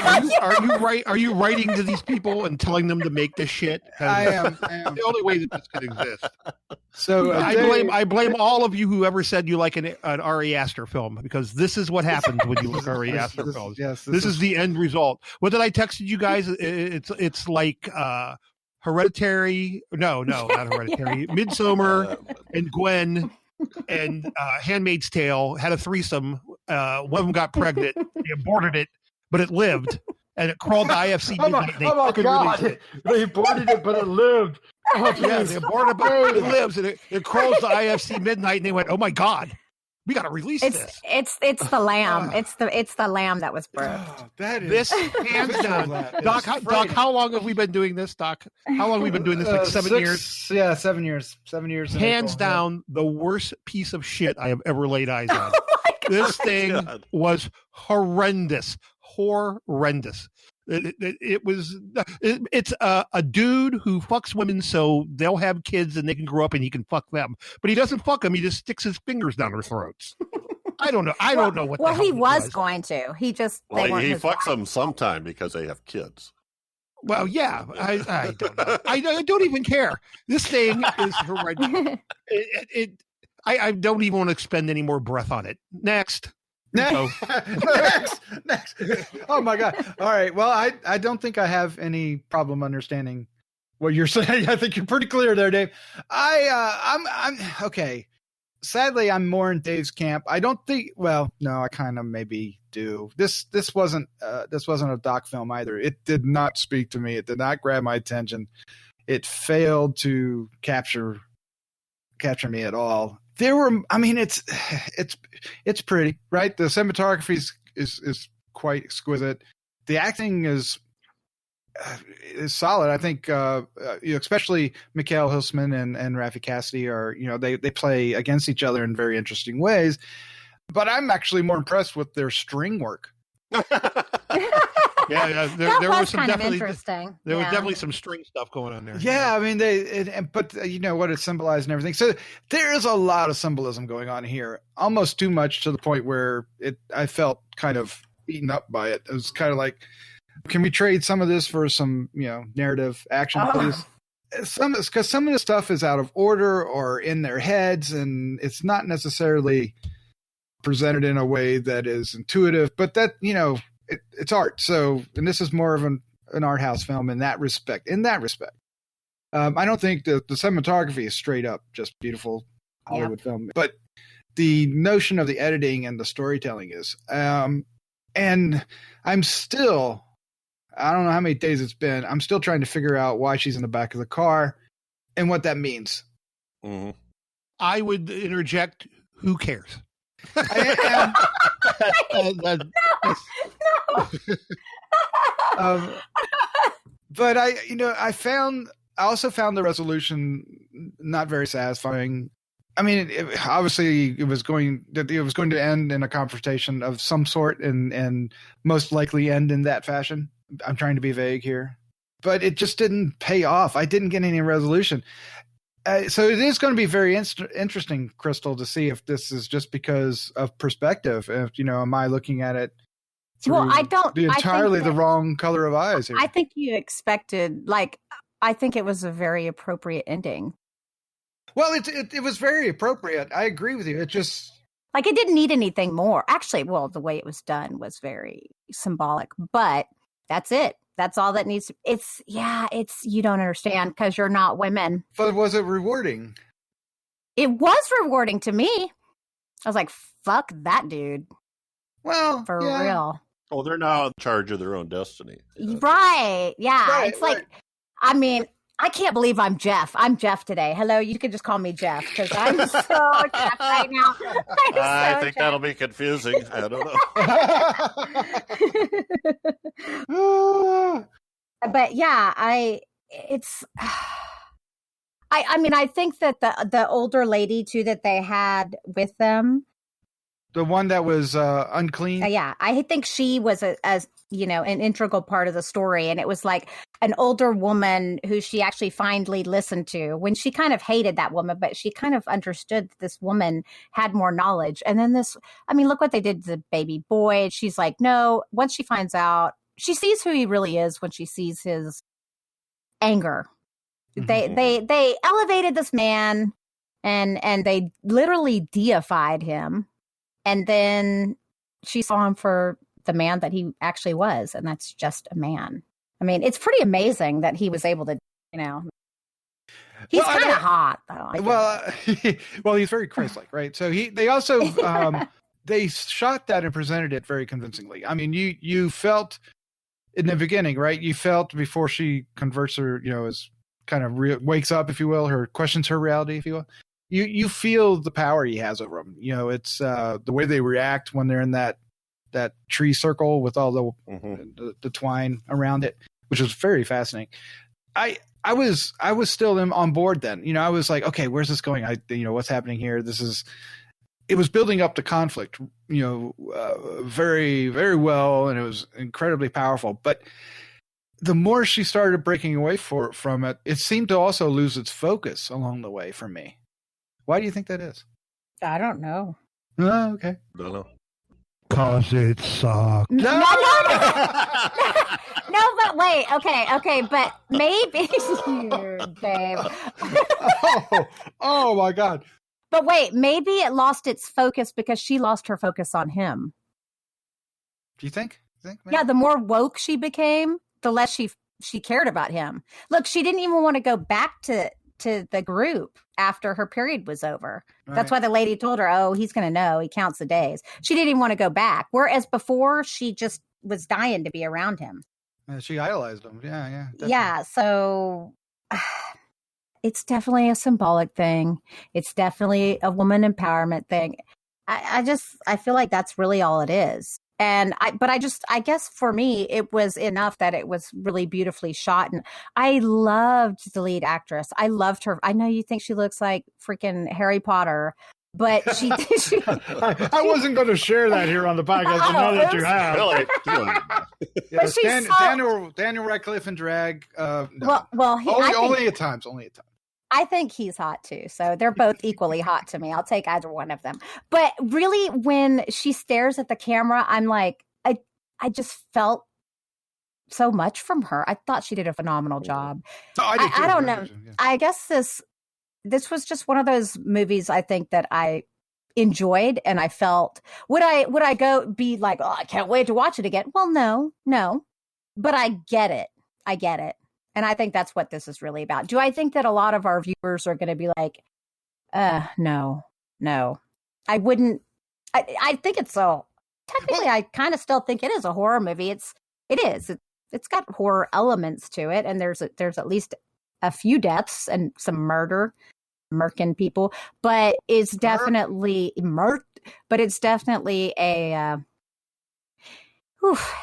Are you writing to these people and telling them to make this shit? I am. The only way that this could exist. So I blame all of you who ever said you like an Ari Aster film, because this is what happens when you look at Ari Aster films. Yes, this is the end result. What did I texted you guys? It's like Hereditary. No, not Hereditary. Midsommar and Gwen and Handmaid's Tale had a threesome. One of them got pregnant. They aborted it. But it lived, and it crawled to IFC midnight. Oh my God! They aborted it, but it lived. Oh, yeah, they aborted it, but it lives, and it crawls to IFC midnight. And they went, "Oh my God, we got to release this." It's the lamb. It's the lamb that was birthed. That is this hands down. Doc, how long have we been doing this, Doc? How long have we been doing this? Like 7 years? Yeah, 7 years. 7 years. Hands down, the worst piece of shit I have ever laid eyes on. This thing was horrendous. It's a dude who fucks women so they'll have kids and they can grow up and he can fuck them, but he doesn't fuck them. He just sticks his fingers down their throats. I don't know what. Well, he was going to. He just he fucks them sometime because they have kids. Well, yeah, I don't know. I don't even care. This thing is horrendous. I don't even want to expend any more breath on it. Next. Next. Oh my God. All right. Well, I don't think I have any problem understanding what you're saying. I think you're pretty clear there, Dave. I'm okay. Sadly, I'm more in Dave's camp. I don't think. Well, no, I kind of maybe do. This wasn't a doc film either. It did not speak to me. It did not grab my attention. It failed to capture me at all. It's pretty, right? The cinematography is quite exquisite. The acting is solid. I think, especially Mikhail Husman and Rafi Cassidy are, they play against each other in very interesting ways. But I'm actually more impressed with their string work. Yeah, there was some definitely interesting. There was definitely some string stuff going on there. Yeah, I mean but you know what it symbolized and everything. So there is a lot of symbolism going on here, almost too much to the point where I felt kind of beaten up by it. It was kind of like, can we trade some of this for some narrative action, please? Because some of the stuff is out of order or in their heads, and it's not necessarily presented in a way that is intuitive, but that, it's art. So, and this is more of an art house film in that respect. I don't think that the cinematography is straight up just beautiful Hollywood film, but the notion of the editing and the storytelling is, and I'm still, I don't know how many days it's been, I'm still trying to figure out why she's in the back of the car and what that means. Mm-hmm. I would interject, who cares? But I also found the resolution not very satisfying. I mean, obviously it was going to end in a confrontation of some sort and most likely end in that fashion. I'm trying to be vague here, but it just didn't pay off. I didn't get any resolution. So it is going to be very interesting, Crystal, to see if this is just because of perspective. If, am I looking at it through the wrong color of eyes here? I think you expected, I think it was a very appropriate ending. Well, it was very appropriate. I agree with you. It just... it didn't need anything more. Actually, the way it was done was very symbolic, but that's it. That's all that needs to... It's you don't understand because you're not women. But was it rewarding? It was rewarding to me. I was like, fuck that dude. Well, for real. Oh, they're now in charge of their own destiny. Right. Yeah. Right, it's like, I mean, I can't believe I'm Jeff. I'm Jeff today. Hello, you can just call me Jeff because I'm so Jeff right now. I think that'll be confusing. I don't know. But yeah, I mean, I think that the older lady too that they had with them, the one that was unclean. Yeah, I think she was an integral part of the story, and it was like an older woman who she actually finally listened to when she kind of hated that woman, but she kind of understood that this woman had more knowledge. And then look what they did to the baby boy. She's like, no. Once she finds out, she sees who he really is when she sees his anger. Mm-hmm. They elevated this man, and they literally deified him. And then she saw him for the man that he actually was, and that's just a man. I mean, it's pretty amazing that he was able to, he's kind of hot, though. Well, he's very Christ-like, right? So they also, they shot that and presented it very convincingly. I mean, you felt in the beginning, right? You felt before she converts her, as kind of wakes up, if you will, or questions her reality, if you will. You feel the power he has over them. It's the way they react when they're in that tree circle with all the twine around it, which was very fascinating. I was still on board then. I was like, okay, where's this going? What's happening here? It was building up the conflict, very, very well, and it was incredibly powerful. But the more she started breaking away from it, it seemed to also lose its focus along the way for me. Why do you think that is? I don't know. Oh, okay. Don't know. Because it sucks. No, but wait. Okay, but maybe, babe. Oh my God. But wait, maybe it lost its focus because she lost her focus on him. Do you think? Yeah, the more woke she became, the less she cared about him. Look, she didn't even want to go back to the group after her period was over. Right. That's why the lady told her, oh, he's going to know. He counts the days. She didn't even want to go back. Whereas before, she just was dying to be around him. She idolized him. Yeah. Definitely. Yeah. So it's definitely a symbolic thing. It's definitely a woman empowerment thing. I feel like that's really all it is. And I guess for me, it was enough that it was really beautifully shot. And I loved the lead actress. I loved her. I know you think she looks like freaking Harry Potter, but she I wasn't going to share that here on the podcast. I know that you have. Really? Yes, Daniel Radcliffe in drag. No. Well, only at times. I think he's hot too. So they're both equally hot to me. I'll take either one of them. But really, when she stares at the camera, I'm like, I just felt so much from her. I thought she did a phenomenal job. I don't know. Yeah. I guess this was just one of those movies, I think, that I enjoyed, and I felt would I go be like, oh, I can't wait to watch it again? Well, no, but I get it, and I think that's what this is really about. Do I think that a lot of our viewers are going to be like, no, I wouldn't. I think it's technically, I kind of still think it is a horror movie. It's got horror elements to it, and there's at least a few deaths and some murking people, but it's definitely but it's definitely a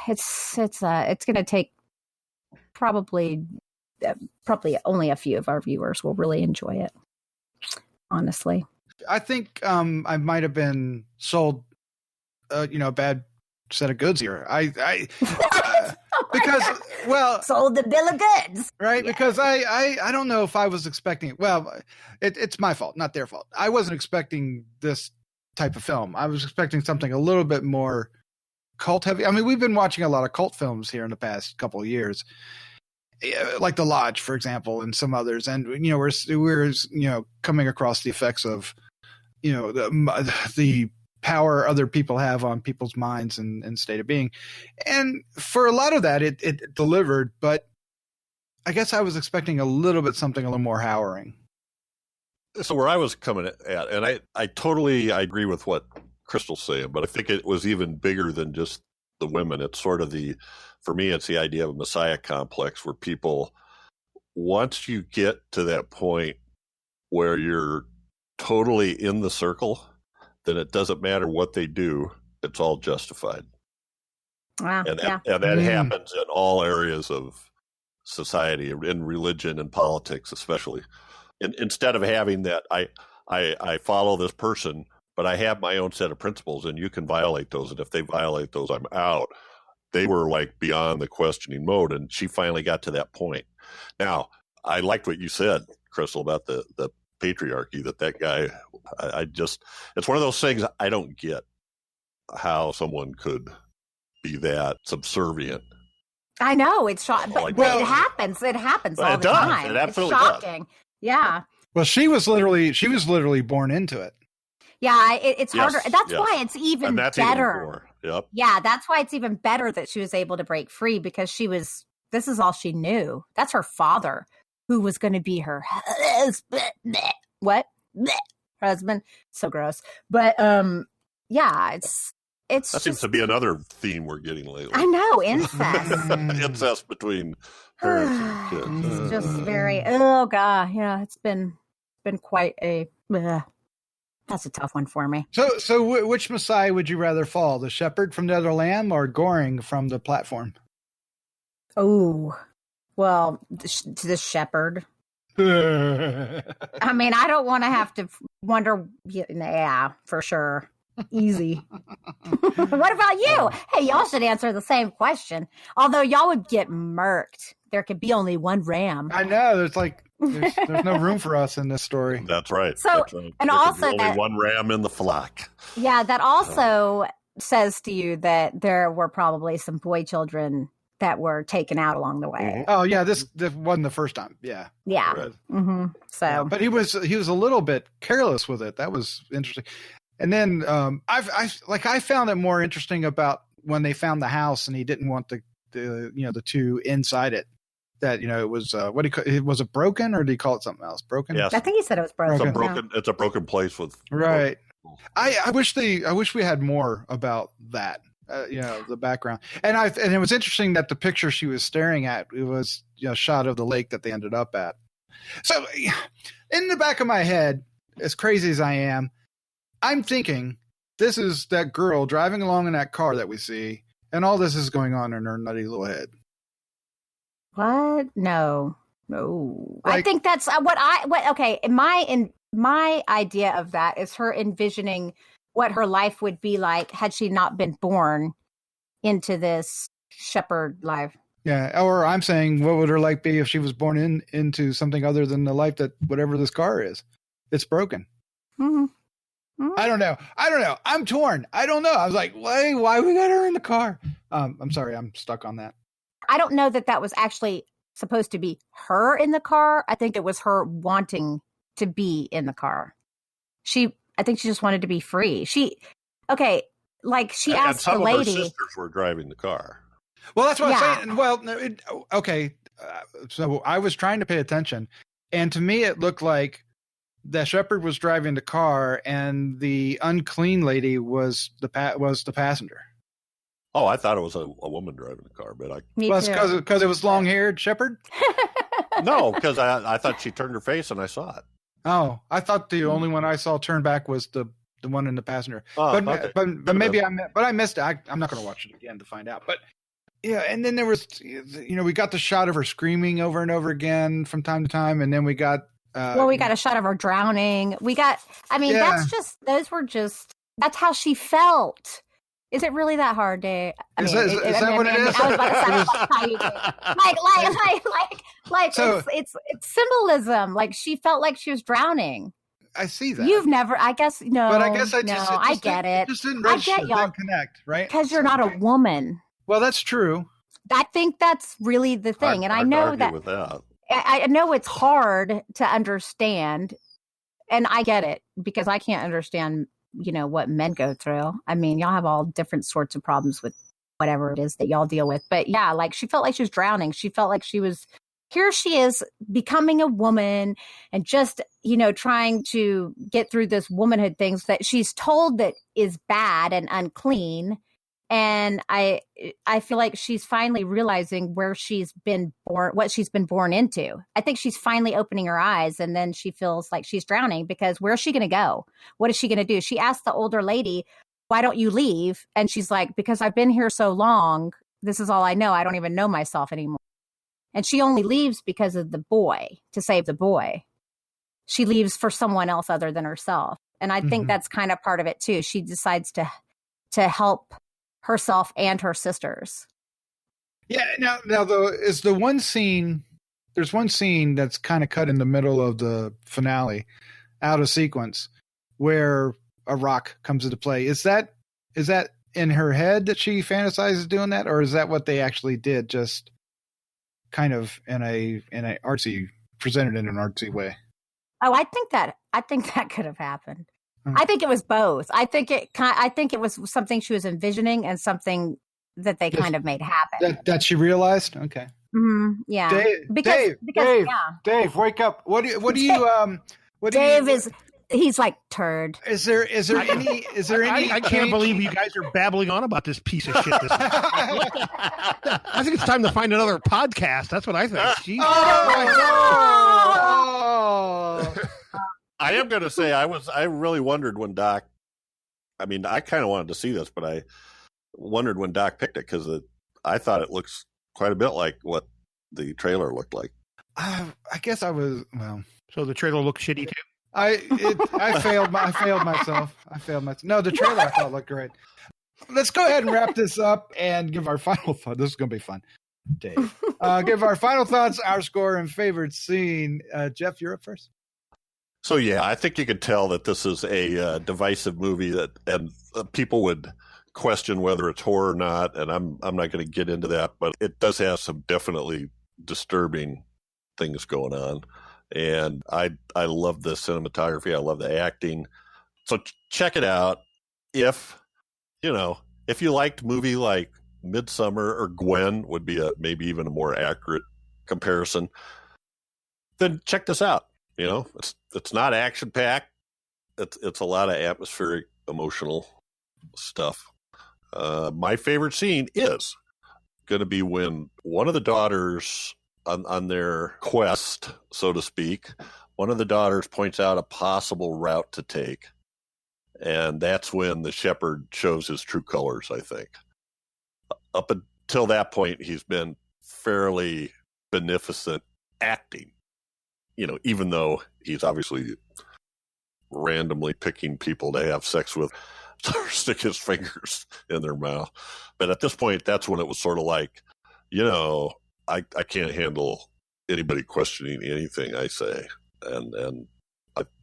it's going to take probably only a few of our viewers will really enjoy it, honestly. I think I might have been sold a bad set of goods here. Because sold the bill of goods, right? Yeah. Because I don't know if I was expecting. Well, it's my fault, not their fault. I wasn't expecting this type of film. I was expecting something a little bit more cult heavy. I mean, we've been watching a lot of cult films here in the past couple of years, like The Lodge, for example, and some others. And we're coming across the effects of the power other people have on people's minds and state of being. And for a lot of that, it delivered, but I guess I was expecting something a little more harrowing. So where I was coming at, and I totally agree with what Crystal's saying, but I think it was even bigger than just the women. It's sort of for me, it's the idea of a Messiah complex where people, once you get to that point where you're totally in the circle, then it doesn't matter what they do; it's all justified. Wow, and that happens in all areas of society, in religion and politics, especially. Instead of having that, I follow this person, but I have my own set of principles, and you can violate those, and if they violate those, I'm out. They were like beyond the questioning mode, and she finally got to that point. Now, I liked what you said, Crystal, about the patriarchy, that guy, it's one of those things I don't get, how someone could be that subservient. I know, it's shocking, but it happens all the time. It absolutely it's shocking. Does. Yeah. Well, she was literally born into it. Yeah, it's harder. That's why it's even better. Even yep. Yeah, that's why it's even better that she was able to break free, because this is all she knew. That's her father, who was going to be her husband. What? Husband? So gross. But yeah, it's that seems to be another theme we're getting lately. I know, incest. Incest between parents and kids. It's just very, oh god, yeah, it's been quite a that's a tough one for me. So which Messiah would you rather fall, the shepherd from the other lamb or Goring from the platform? Oh, well, the shepherd. I mean, I don't want to have to wonder. Yeah, for sure. Easy. What about you? Hey, y'all should answer the same question. Although y'all would get murked. There could be only one ram. I know. There's no room for us in this story. That's right. So, That's right. and there also only one ram in the flock. Yeah, that also says to you that there were probably some boy children that were taken out along the way. Oh yeah, this wasn't the first time. Yeah. Yeah. Right. Mm-hmm. So, yeah, but he was a little bit careless with it. That was interesting. And then I found it more interesting about when they found the house and he didn't want the two inside it. That it was was it broken, or did he call it something else? Broken. Yes. I think he said it was broken. It's a broken place with right. I wish we had more about that. The background, and it was interesting that the picture she was staring at, it was a shot of the lake that they ended up at. So, in the back of my head, as crazy as I am, I'm thinking this is that girl driving along in that car that we see, and all this is going on in her nutty little head. What? No. I think that's okay. My idea of that is her envisioning what her life would be like had she not been born into this shepherd life. Yeah, or I'm saying, what would her life be if she was born into something other than the life that whatever this car is? It's broken. Mm-hmm. Mm-hmm. I don't know. I'm torn. I don't know. I was like, why we got her in the car? I'm sorry. I'm stuck on that. I don't know that was actually supposed to be her in the car. I think it was her wanting to be in the car. I think she just wanted to be free. She and asked some the of her lady. sisters were driving the car. Well, that's what I'm saying. Well, okay. So I was trying to pay attention, and to me, it looked like the shepherd was driving the car, and the unclean lady was the passenger. Oh, I thought it was a woman driving the car, but Me Well, too. because it was long-haired shepherd. no, because I thought she turned her face and I saw it. Oh, I thought the only one I saw turn back was the one in the passenger. Oh, but okay. but maybe I missed it. I'm not going to watch it again to find out. But yeah, and then there was, we got the shot of her screaming over and over again from time to time, and then we got. We got a shot of her drowning. That's how she felt. Is it really that hard, Dave? Is that what it is? I was about to say, that's how you do it. So- it's symbolism. Like she felt like she was drowning. I see that. You've never, I guess, no. But I guess I get it. It just didn't I register. get It y'all. didn't connect, right? Because you're not a woman. Well, that's true. I think that's really the thing. And I I'd know argue that with that. I know it's hard to understand, and I get it because I can't understand, what men go through. I mean, y'all have all different sorts of problems with whatever it is that y'all deal with. But yeah, like she felt like she was drowning. She felt like here she is becoming a woman and just, trying to get through this womanhood things that she's told that is bad and unclean. And I feel like she's finally realizing where she's been born, what she's been born into. I think she's finally opening her eyes, and then she feels like she's drowning because where's she going to go? What is she going to do? She asked the older lady, why don't you leave? And she's like, because I've been here so long. This is all I know. I don't even know myself anymore. And she only leaves because of the boy, to save the boy. She leaves for someone else other than herself. And I think that's kind of part of it too. She decides to help herself and her sisters. Yeah. Now though, is the one scene? There's one scene that's kind of cut in the middle of the finale, out of sequence, where a rock comes into play. Is that in her head that she fantasizes doing that, or is that what they actually did? Just kind of in a artsy, presented in an artsy way. Oh, I think that could have happened. I think it was both. I think it was something she was envisioning and something that they kind of made happen. That she realized. Okay. Mm-hmm. Yeah. Dave, Dave, wake up! What do you? He's like turd. Is there any? I can't believe you guys are babbling on about this piece of shit. I think it's time to find another podcast. That's what I think. Jeez. Oh. I am going to say I really wondered when Doc. I mean, I kind of wanted to see this, but I wondered when Doc picked it because I thought it looks quite a bit like what the trailer looked like. I guess I was So the trailer looked shitty too. I failed myself. No, the trailer I thought looked great. Let's go ahead and wrap this up and give our final thought. This is going to be fun, Dave. Give our final thoughts, our score, and favorite scene. Jeff, you're up first. So yeah, I think you could tell that this is a divisive movie and people would question whether it's horror or not. And I'm not going to get into that, but it does have some definitely disturbing things going on. And I love the cinematography. I love the acting. So check it out. If you liked movie like Midsummer or Gwen would be maybe even a more accurate comparison, then check this out. It's not action packed. It's a lot of atmospheric, emotional stuff. My favorite scene is going to be when one of the daughters on their quest, so to speak, one of the daughters points out a possible route to take. And that's when the shepherd shows his true colors, I think. Up until that point, he's been fairly beneficent acting. Even though he's obviously randomly picking people to have sex with, or stick his fingers in their mouth. But at this point, that's when it was sort of like, I can't handle anybody questioning anything I say. And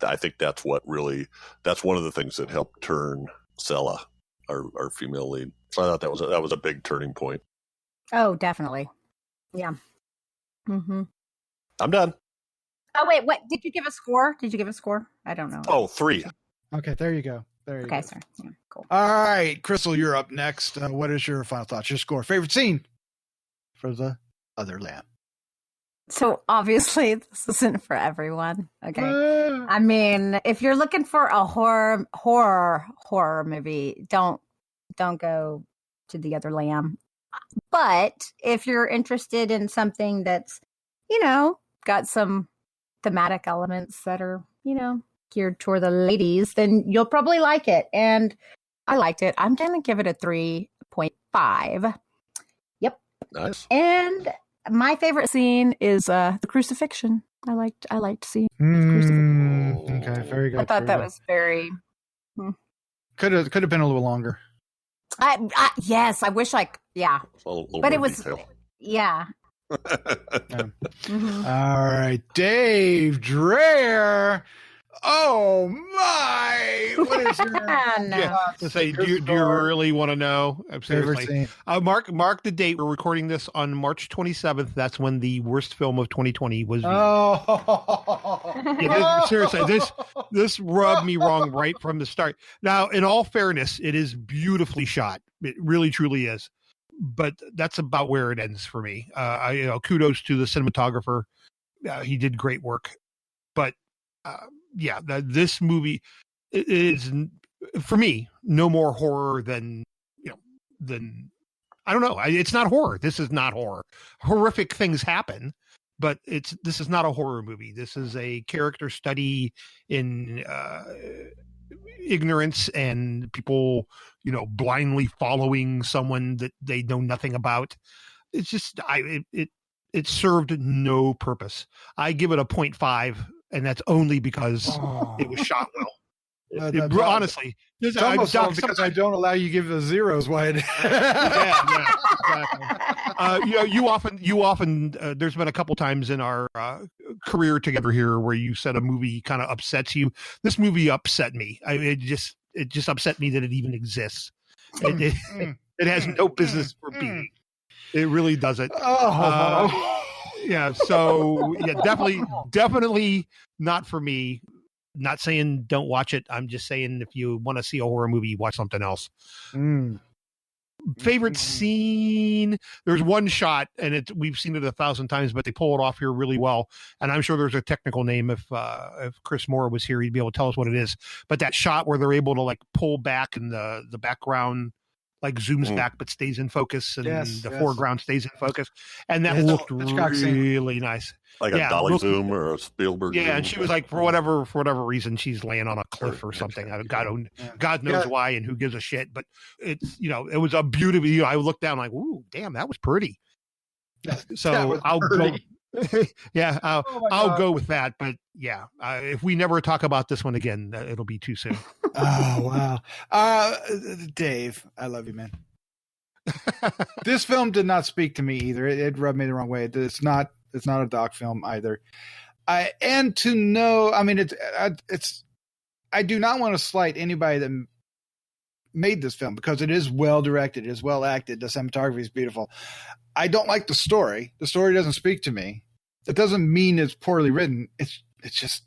I think that's one of the things that helped turn Sella, our female lead. So I thought that was a big turning point. Oh, definitely. Yeah. Mm-hmm. I'm done. Oh, wait, what? Did you give a score? I don't know. Oh, 3. Okay, there you go. There you go. Okay, sorry. Yeah, cool. All right, Crystal, you're up next. What is your final thoughts? Your score, favorite scene for the other lamb? So obviously this isn't for everyone. Okay. Ah. I mean, if you're looking for a horror movie, don't go to The Other Lamb. But if you're interested in something that's, got some thematic elements that are, geared toward the ladies, then you'll probably like it. And I liked it. I'm going to give it a 3.5. Yep. Nice. And my favorite scene is the crucifixion. I liked seeing the crucifixion. Okay, very good. I thought that was very. Could have been a little longer. Yes, I wish yeah. But it was detail. Yeah. Mm-hmm. All right, Dave Dreher. Oh my! What is your No. Yeah, to say, do you really want to know? favorite Seriously. scene? Mark the date. We're recording this on March 27th. That's when the worst film of 2020 was viewed. Oh, Seriously, this rubbed me wrong right from the start. Now, in all fairness, it is beautifully shot. It really, truly is. But that's about where it ends for me. Kudos to the cinematographer. He did great work. But this movie is, for me, no more horror than I don't know. It's not horror. This is not horror. Horrific things happen, but this is not a horror movie. This is a character study in ignorance and people, blindly following someone that they know nothing about. It's just it served no purpose. I give it a 0.5. And that's only because it was shot well. Honestly, it's almost because I don't allow you to give the zeros. Why? Exactly. You often. There's been a couple times in our career together here where you said a movie kind of upsets you. This movie upset me. It just upset me that it even exists. It has no business for being. It really doesn't. So definitely not for me. Not saying don't watch it. I'm just saying if you want to see a horror movie, watch something else. Favorite scene? There's one shot, and we've seen it 1,000 times, but they pull it off here really well. And I'm sure there's a technical name. If Chris Mohr was here, he'd be able to tell us what it is. But that shot where they're able to pull back and the background zooms back but stays in focus, and the foreground stays in focus, and that looked really nice. Like a dolly zoom or a Spielberg zoom. And she was for whatever reason, she's laying on a cliff or something. God knows why and who gives a shit. But it's it was a beautiful. I looked down ooh, damn, that was pretty. So I'll go. Yeah, I'll go with that. But if we never talk about this one again, it'll be too soon. Oh wow, Dave, I love you, man. This film did not speak to me either. It rubbed me the wrong way. It's not a doc film either. I do not want to slight anybody that made this film because it is well directed, it is well acted, the cinematography is beautiful. I don't like the story. The story doesn't speak to me. It doesn't mean it's poorly written. It's just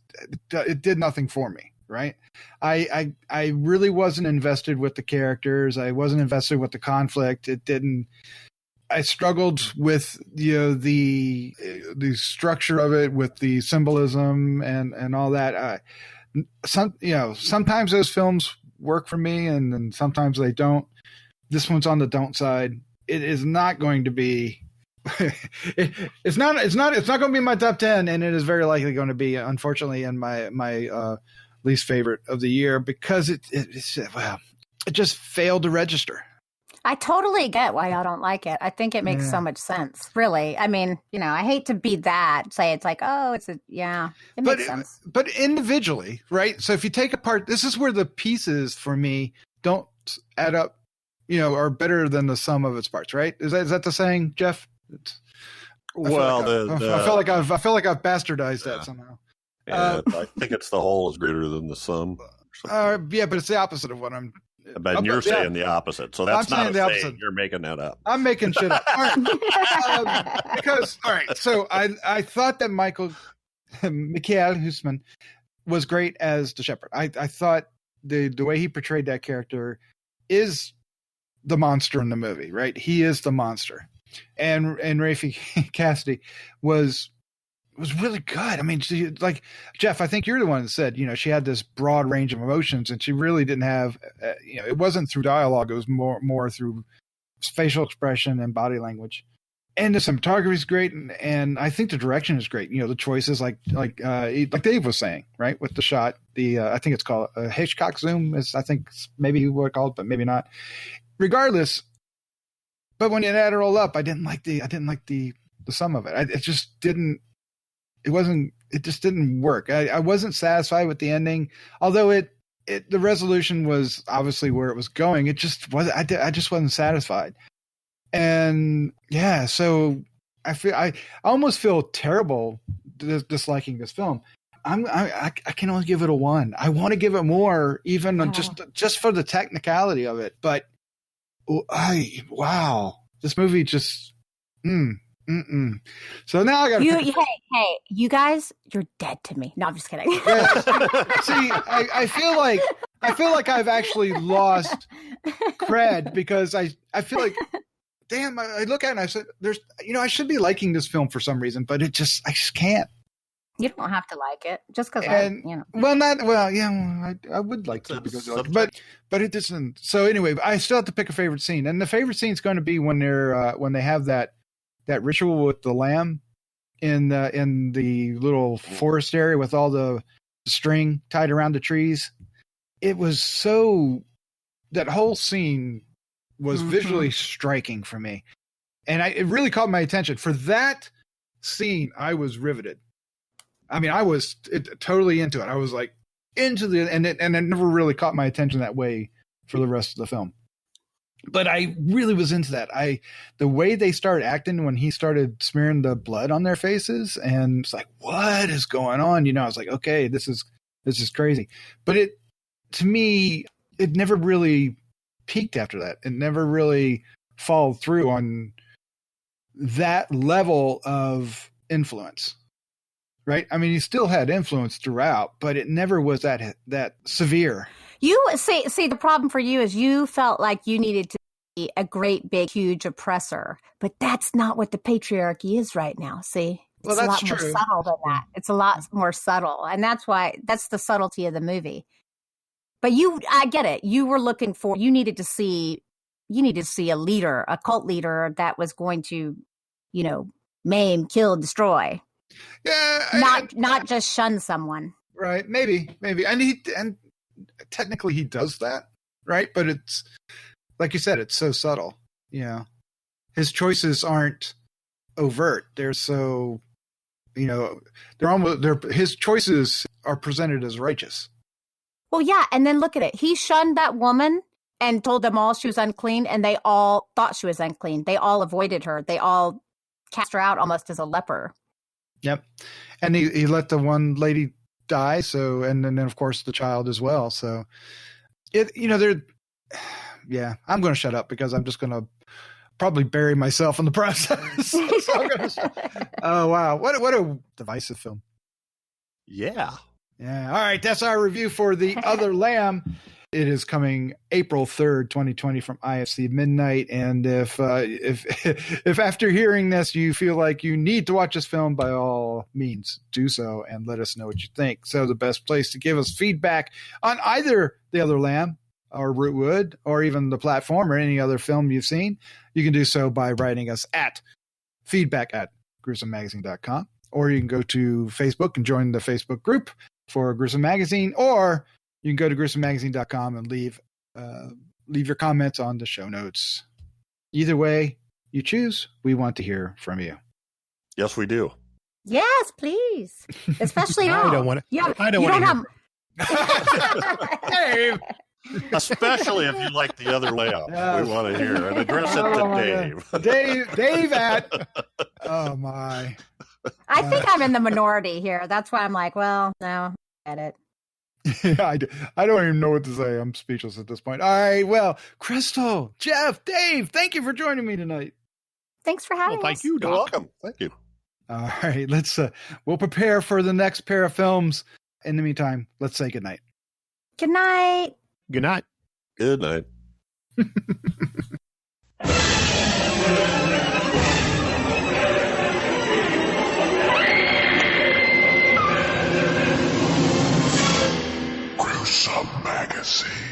it did nothing for me. Right. I really wasn't invested with the characters. I wasn't invested with the conflict. I struggled with the structure of it, with the symbolism and all that. Sometimes those films work for me, and sometimes they don't. This one's on the don't side. It is not going to be. It's not going to be in my top 10, and it is very likely going to be, unfortunately, in my least favorite of the year because it just failed to register. I totally get why y'all don't like it. I think it makes so much sense, really. I mean, I hate to be that, say it's it makes sense. But individually, right? So if you take apart, this is where the pieces for me don't add up, are better than the sum of its parts, right? Is that the saying, Jeff? I feel like I've bastardized that somehow. Yeah, I think it's the whole is greater than the sum. But it's the opposite of what I'm. But you're saying the opposite, so that's not a saying. You're making that up. I'm making shit up. All right. So I thought that Michael Huisman was great as the shepherd. I thought the way he portrayed that character is the monster in the movie, right? He is the monster. And Rafie Cassidy was really good. I mean, she, like Jeff, I think you're the one that said, she had this broad range of emotions, and she really didn't have, it wasn't through dialogue. It was more through facial expression and body language. And the cinematography is great, and I think the direction is great. The choices, like Dave was saying, right, with the shot. I think it's called a Hitchcock zoom. Is I think maybe what it's called, but maybe not. Regardless, but when you add it all up, I didn't like the sum of it. It just didn't. It just didn't work. I wasn't satisfied with the ending, although the resolution was obviously where it was going. It just was. I just wasn't satisfied. And yeah, so I almost feel terrible disliking this film. I can only give it a 1. I want to give it more, even just for the technicality of it. But wow, this movie just So now I got hey, you guys, you're dead to me. No, I'm just kidding. Yeah. See, I feel like I've actually lost cred because I feel like. Damn, I look at it and I said, I should be liking this film for some reason, but I just can't. You don't have to like it just because I would like to because but it doesn't. So anyway, I still have to pick a favorite scene, and the favorite scene is going to be when they have that ritual with the lamb in the little forest area with all the string tied around the trees. It was that whole scene was visually striking for me. And it really caught my attention. For that scene, I was riveted. I mean, I was totally into it. I was like into and it never really caught my attention that way for the rest of the film. But I really was into that. The way they started acting when he started smearing the blood on their faces, and it's like, what is going on? I was like, okay, this is crazy. But to me, it never really peaked after that. It never really followed through on that level of influence, right? I mean, he still had influence throughout, but it never was that severe. You see, the problem for you is you felt like you needed to be a great, big, huge oppressor, but that's not what the patriarchy is right now. See, it's well, that's a lot true. more subtle than that. It's a lot more subtle, and that's the subtlety of the movie. But I get it. You needed to see a leader, a cult leader that was going to, maim, kill, destroy. Yeah. Not just shun someone. Right. Maybe. And technically he does that. Right. But it's like you said, it's so subtle. His choices aren't overt. They're so, his choices are presented as righteous. Well, yeah, and then look at it. He shunned that woman and told them all she was unclean, and they all thought she was unclean. They all avoided her. They all cast her out almost as a leper. Yep. And he let the one lady die, and then of course the child as well. So I'm going to shut up because I'm just going to probably bury myself in the process. Oh, wow. What a divisive film. Yeah. Yeah. All right. That's our review for The Other Lamb. It is coming April 3rd, 2020 from IFC Midnight. And if after hearing this, you feel like you need to watch this film, by all means, do so and let us know what you think. So the best place to give us feedback on either The Other Lamb or Rootwood or even The Platform or any other film you've seen, you can do so by writing us at feedback@gruesomemagazine.com, or you can go to Facebook and join the Facebook group for Gruesome Magazine, or you can go to gruesomemagazine.com and leave your comments on the show notes. Either way you choose, we want to hear from you. Yes, we do. Yes, please. Especially now. I don't want to. I don't want to. Dave. Especially if you like The Other Lamb. Yes. We want to hear and address it to Dave. Dave at. Oh, my. I think I'm in the minority here. That's why I'm like, well, no, get it. Yeah, I don't even know what to say. I'm speechless at this point. All right, well, Crystal, Jeff, Dave, thank you for joining me tonight. Thanks for having us. Thank you, Doc. You're welcome. Thank you. All right, let's we'll prepare for the next pair of films. In the meantime, let's say goodnight. Good night. Good night. Good night. Gruesome Magazine.